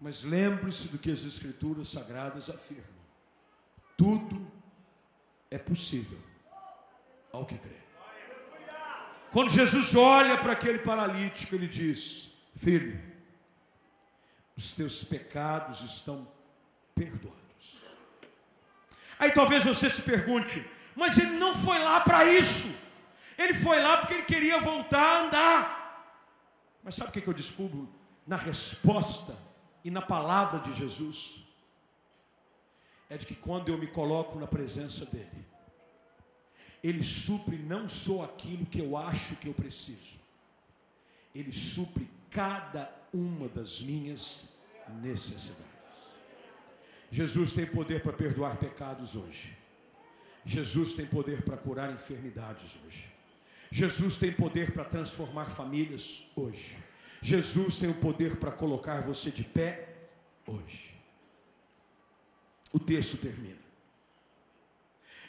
Speaker 1: mas lembre-se do que as Escrituras Sagradas afirmam. Tudo é possível ao que crê. Quando Jesus olha para aquele paralítico, ele diz: filho, os teus pecados estão perdoados. Aí talvez você se pergunte, mas ele não foi lá para isso. Ele foi lá porque ele queria voltar a andar. Mas sabe o que eu descubro na resposta e na palavra de Jesus? É de que quando eu me coloco na presença dele, ele supre não só aquilo que eu acho que eu preciso, ele supre cada uma das minhas necessidades. Jesus tem poder para perdoar pecados hoje. Jesus tem poder para curar enfermidades hoje. Jesus tem poder para transformar famílias hoje. Jesus tem o poder para colocar você de pé hoje. O texto termina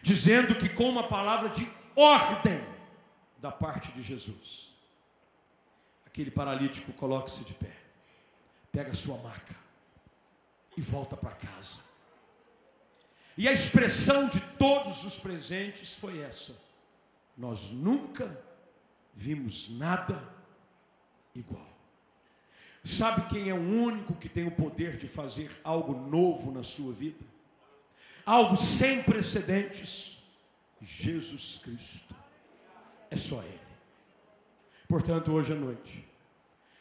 Speaker 1: dizendo que com uma palavra de ordem da parte de Jesus, aquele paralítico coloca-se de pé, pega a sua maca e volta para casa. E a expressão de todos os presentes foi essa: nós nunca vimos nada igual. Sabe quem é o único que tem o poder de fazer algo novo na sua vida? Algo sem precedentes? Jesus Cristo. É só Ele. Portanto, hoje à noite,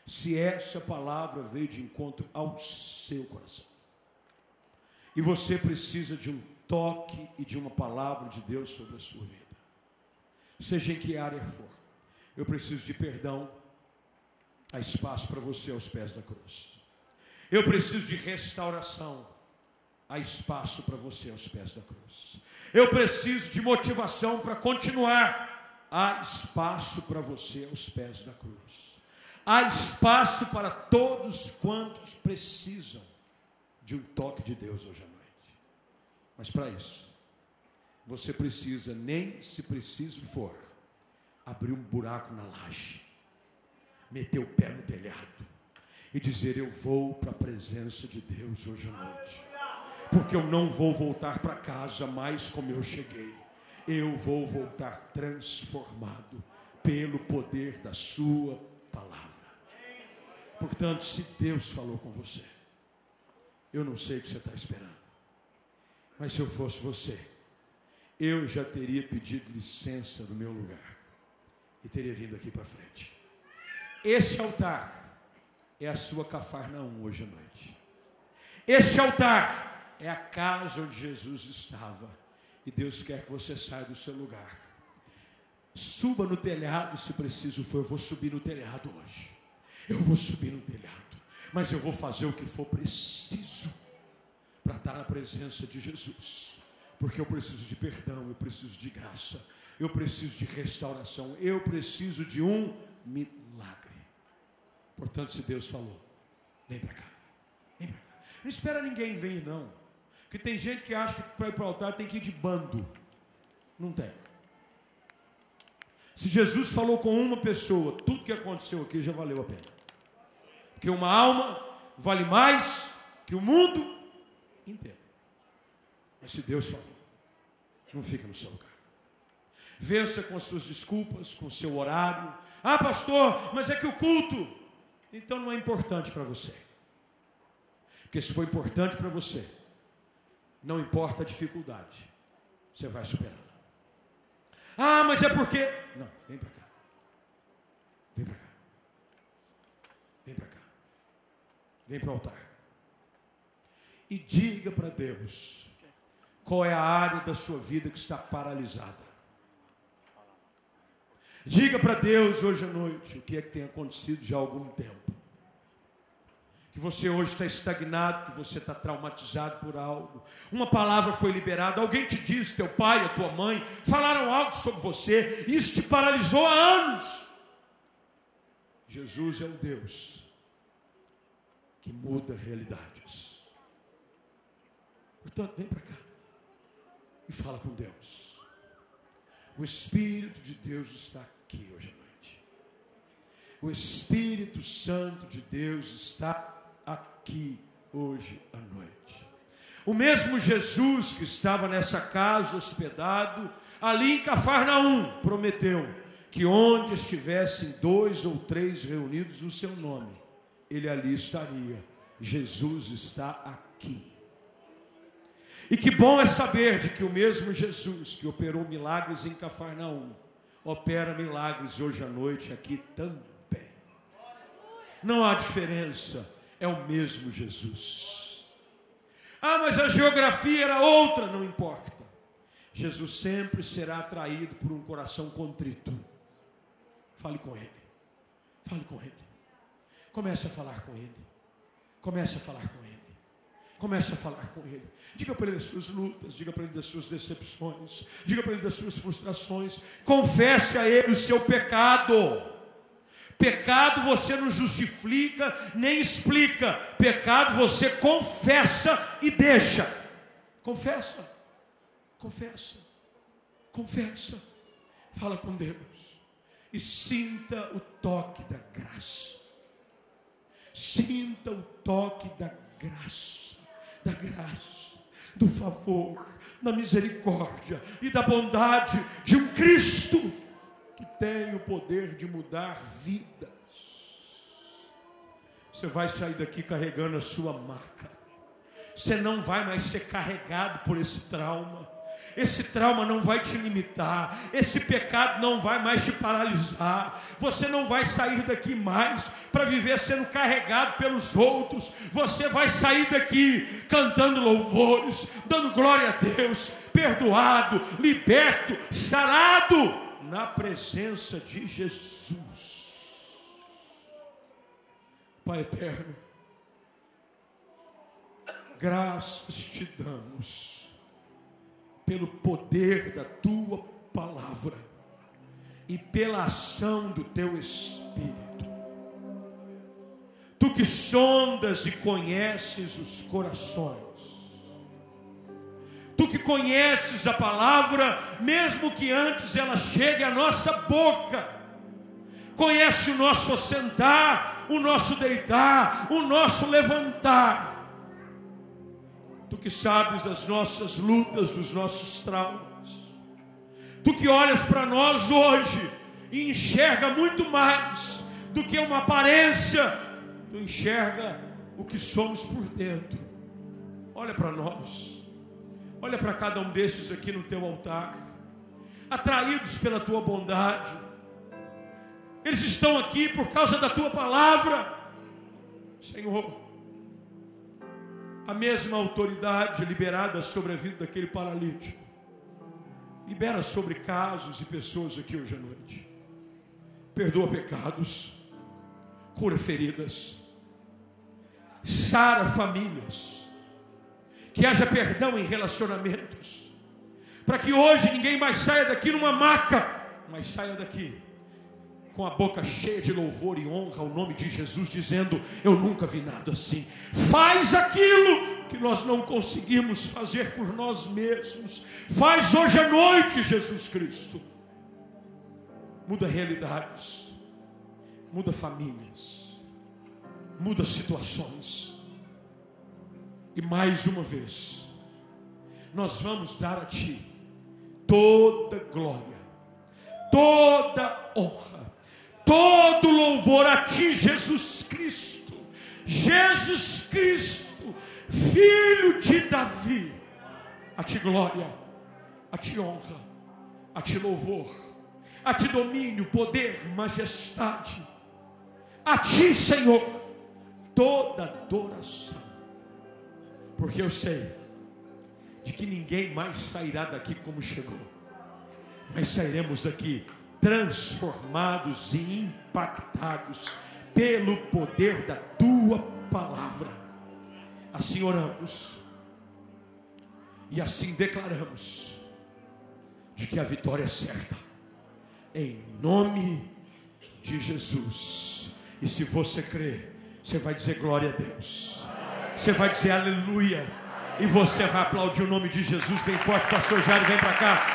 Speaker 1: se essa palavra veio de encontro ao seu coração, e você precisa de um toque e de uma palavra de Deus sobre a sua vida. Seja em que área for, eu preciso de perdão. Há espaço para você aos pés da cruz. Eu preciso de restauração. Há espaço para você aos pés da cruz. Eu preciso de motivação para continuar. Há espaço para você aos pés da cruz. Há espaço para todos quantos precisam de um toque de Deus hoje à noite. Mas para isso, você precisa, nem se preciso for, abrir um buraco na laje, meter o pé no telhado e dizer: eu vou para a presença de Deus hoje à noite, porque eu não vou voltar para casa mais como eu cheguei. Eu vou voltar transformado pelo poder da sua palavra. Portanto, se Deus falou com você, eu não sei o que você está esperando, mas se eu fosse você, eu já teria pedido licença do meu lugar e teria vindo aqui para frente. Esse altar é a sua Cafarnaum hoje à noite. Esse altar é a casa onde Jesus estava. E Deus quer que você saia do seu lugar. Suba no telhado, se preciso for. Eu vou subir no telhado hoje. Eu vou subir no telhado. Mas eu vou fazer o que for preciso para estar na presença de Jesus. Porque eu preciso de perdão, eu preciso de graça, eu preciso de restauração, eu preciso de um milagre. Portanto, se Deus falou, vem para cá, vem para cá. Não espera ninguém vir, não. Porque tem gente que acha que para ir para o altar tem que ir de bando. Não tem. Se Jesus falou com uma pessoa, tudo que aconteceu aqui já valeu a pena. Porque uma alma vale mais que o mundo inteiro. Mas se Deus falou, não fica no seu lugar. Vença com as suas desculpas, com o seu horário. Ah, pastor, mas é que o culto, então não é importante para você. Porque se for importante para você, não importa a dificuldade, você vai superá-la. Ah, mas é porque... Não, vem para cá. Vem para cá. Vem para cá. Vem para o altar. E diga para Deus qual é a área da sua vida que está paralisada. Diga para Deus hoje à noite o que é que tem acontecido já há algum tempo. Que você hoje está estagnado, que você está traumatizado por algo. Uma palavra foi liberada, alguém te disse, teu pai, a tua mãe, falaram algo sobre você, isso te paralisou há anos. Jesus é o Deus que muda realidades. Portanto, vem para cá e fala com Deus. O Espírito de Deus está aqui hoje à noite. O Espírito Santo de Deus está aqui hoje à noite. O mesmo Jesus que estava nessa casa hospedado, ali em Cafarnaum, prometeu que onde estivessem 2 ou 3 reunidos no seu nome, ele ali estaria. Jesus está aqui. E que bom é saber de que o mesmo Jesus que operou milagres em Cafarnaum, opera milagres hoje à noite aqui também. Não há diferença, é o mesmo Jesus. Ah, mas a geografia era outra, não importa. Jesus sempre será atraído por um coração contrito. Fale com Ele. Fale com Ele. Comece a falar com Ele. Comece a falar com Ele. Comece a falar com Ele. Diga para Ele das suas lutas, diga para Ele das suas decepções, diga para Ele das suas frustrações. Confesse a Ele o seu pecado. Pecado você não justifica nem explica. Pecado você confessa e deixa. Confessa. Confessa. Confessa. Fala com Deus. E sinta o toque da graça. Sinta o toque da graça. Da graça, do favor, da misericórdia e da bondade de um Cristo que tem o poder de mudar vidas. Você vai sair daqui carregando a sua maca. Você não vai mais ser carregado por esse trauma. Esse trauma não vai te limitar, esse pecado não vai mais te paralisar. Você não vai sair daqui mais para viver sendo carregado pelos outros. Você vai sair daqui cantando louvores, dando glória a Deus, perdoado, liberto, sarado na presença de Jesus. Pai eterno, graças te damos pelo poder da tua palavra e pela ação do teu Espírito. Tu que sondas e conheces os corações, tu que conheces a palavra, mesmo que antes ela chegue à nossa boca, conhece o nosso assentar, o nosso deitar, o nosso levantar. Tu que sabes das nossas lutas, dos nossos traumas. Tu que olhas para nós hoje e enxerga muito mais do que uma aparência. Tu enxerga o que somos por dentro. Olha para nós. Olha para cada um desses aqui no teu altar, atraídos pela tua bondade. Eles estão aqui por causa da tua palavra. Senhor, a mesma autoridade liberada sobre a vida daquele paralítico, libera sobre casos e pessoas aqui hoje à noite. Perdoa pecados, cura feridas, sara famílias, que haja perdão em relacionamentos, para que hoje ninguém mais saia daqui numa maca, mas saia daqui com a boca cheia de louvor e honra ao nome de Jesus, dizendo: eu nunca vi nada assim. Faz aquilo que nós não conseguimos fazer por nós mesmos. Faz hoje à noite, Jesus Cristo. Muda realidades, muda famílias, muda situações. E mais uma vez, nós vamos dar a Ti toda glória, toda honra, todo louvor a Ti, Jesus Cristo. Jesus Cristo, Filho de Davi. A Ti glória, a Ti honra, a Ti louvor, a Ti domínio, poder, majestade. A Ti, Senhor, toda adoração. Porque eu sei de que ninguém mais sairá daqui como chegou, mas sairemos daqui transformados e impactados pelo poder da Tua palavra. Assim oramos e assim declaramos de que a vitória é certa, em nome de Jesus. E se você crer, você vai dizer glória a Deus, você vai dizer aleluia, e você vai aplaudir o nome de Jesus bem forte. Pastor Jairo, vem para cá.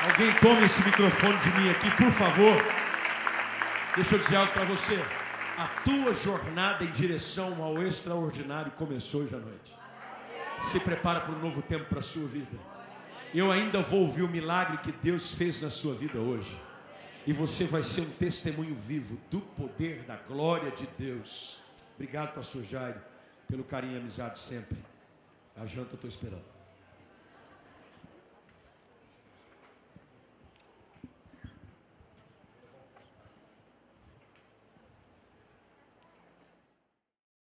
Speaker 1: Alguém tome esse microfone de mim aqui, por favor. Deixa eu dizer algo para você. A tua jornada em direção ao extraordinário começou hoje à noite. Se prepara para um novo tempo para a sua vida. Eu ainda vou ouvir o milagre que Deus fez na sua vida hoje. E você vai ser um testemunho vivo do poder, da glória de Deus. Obrigado, pastor Jairo, pelo carinho e amizade sempre. A janta estou esperando.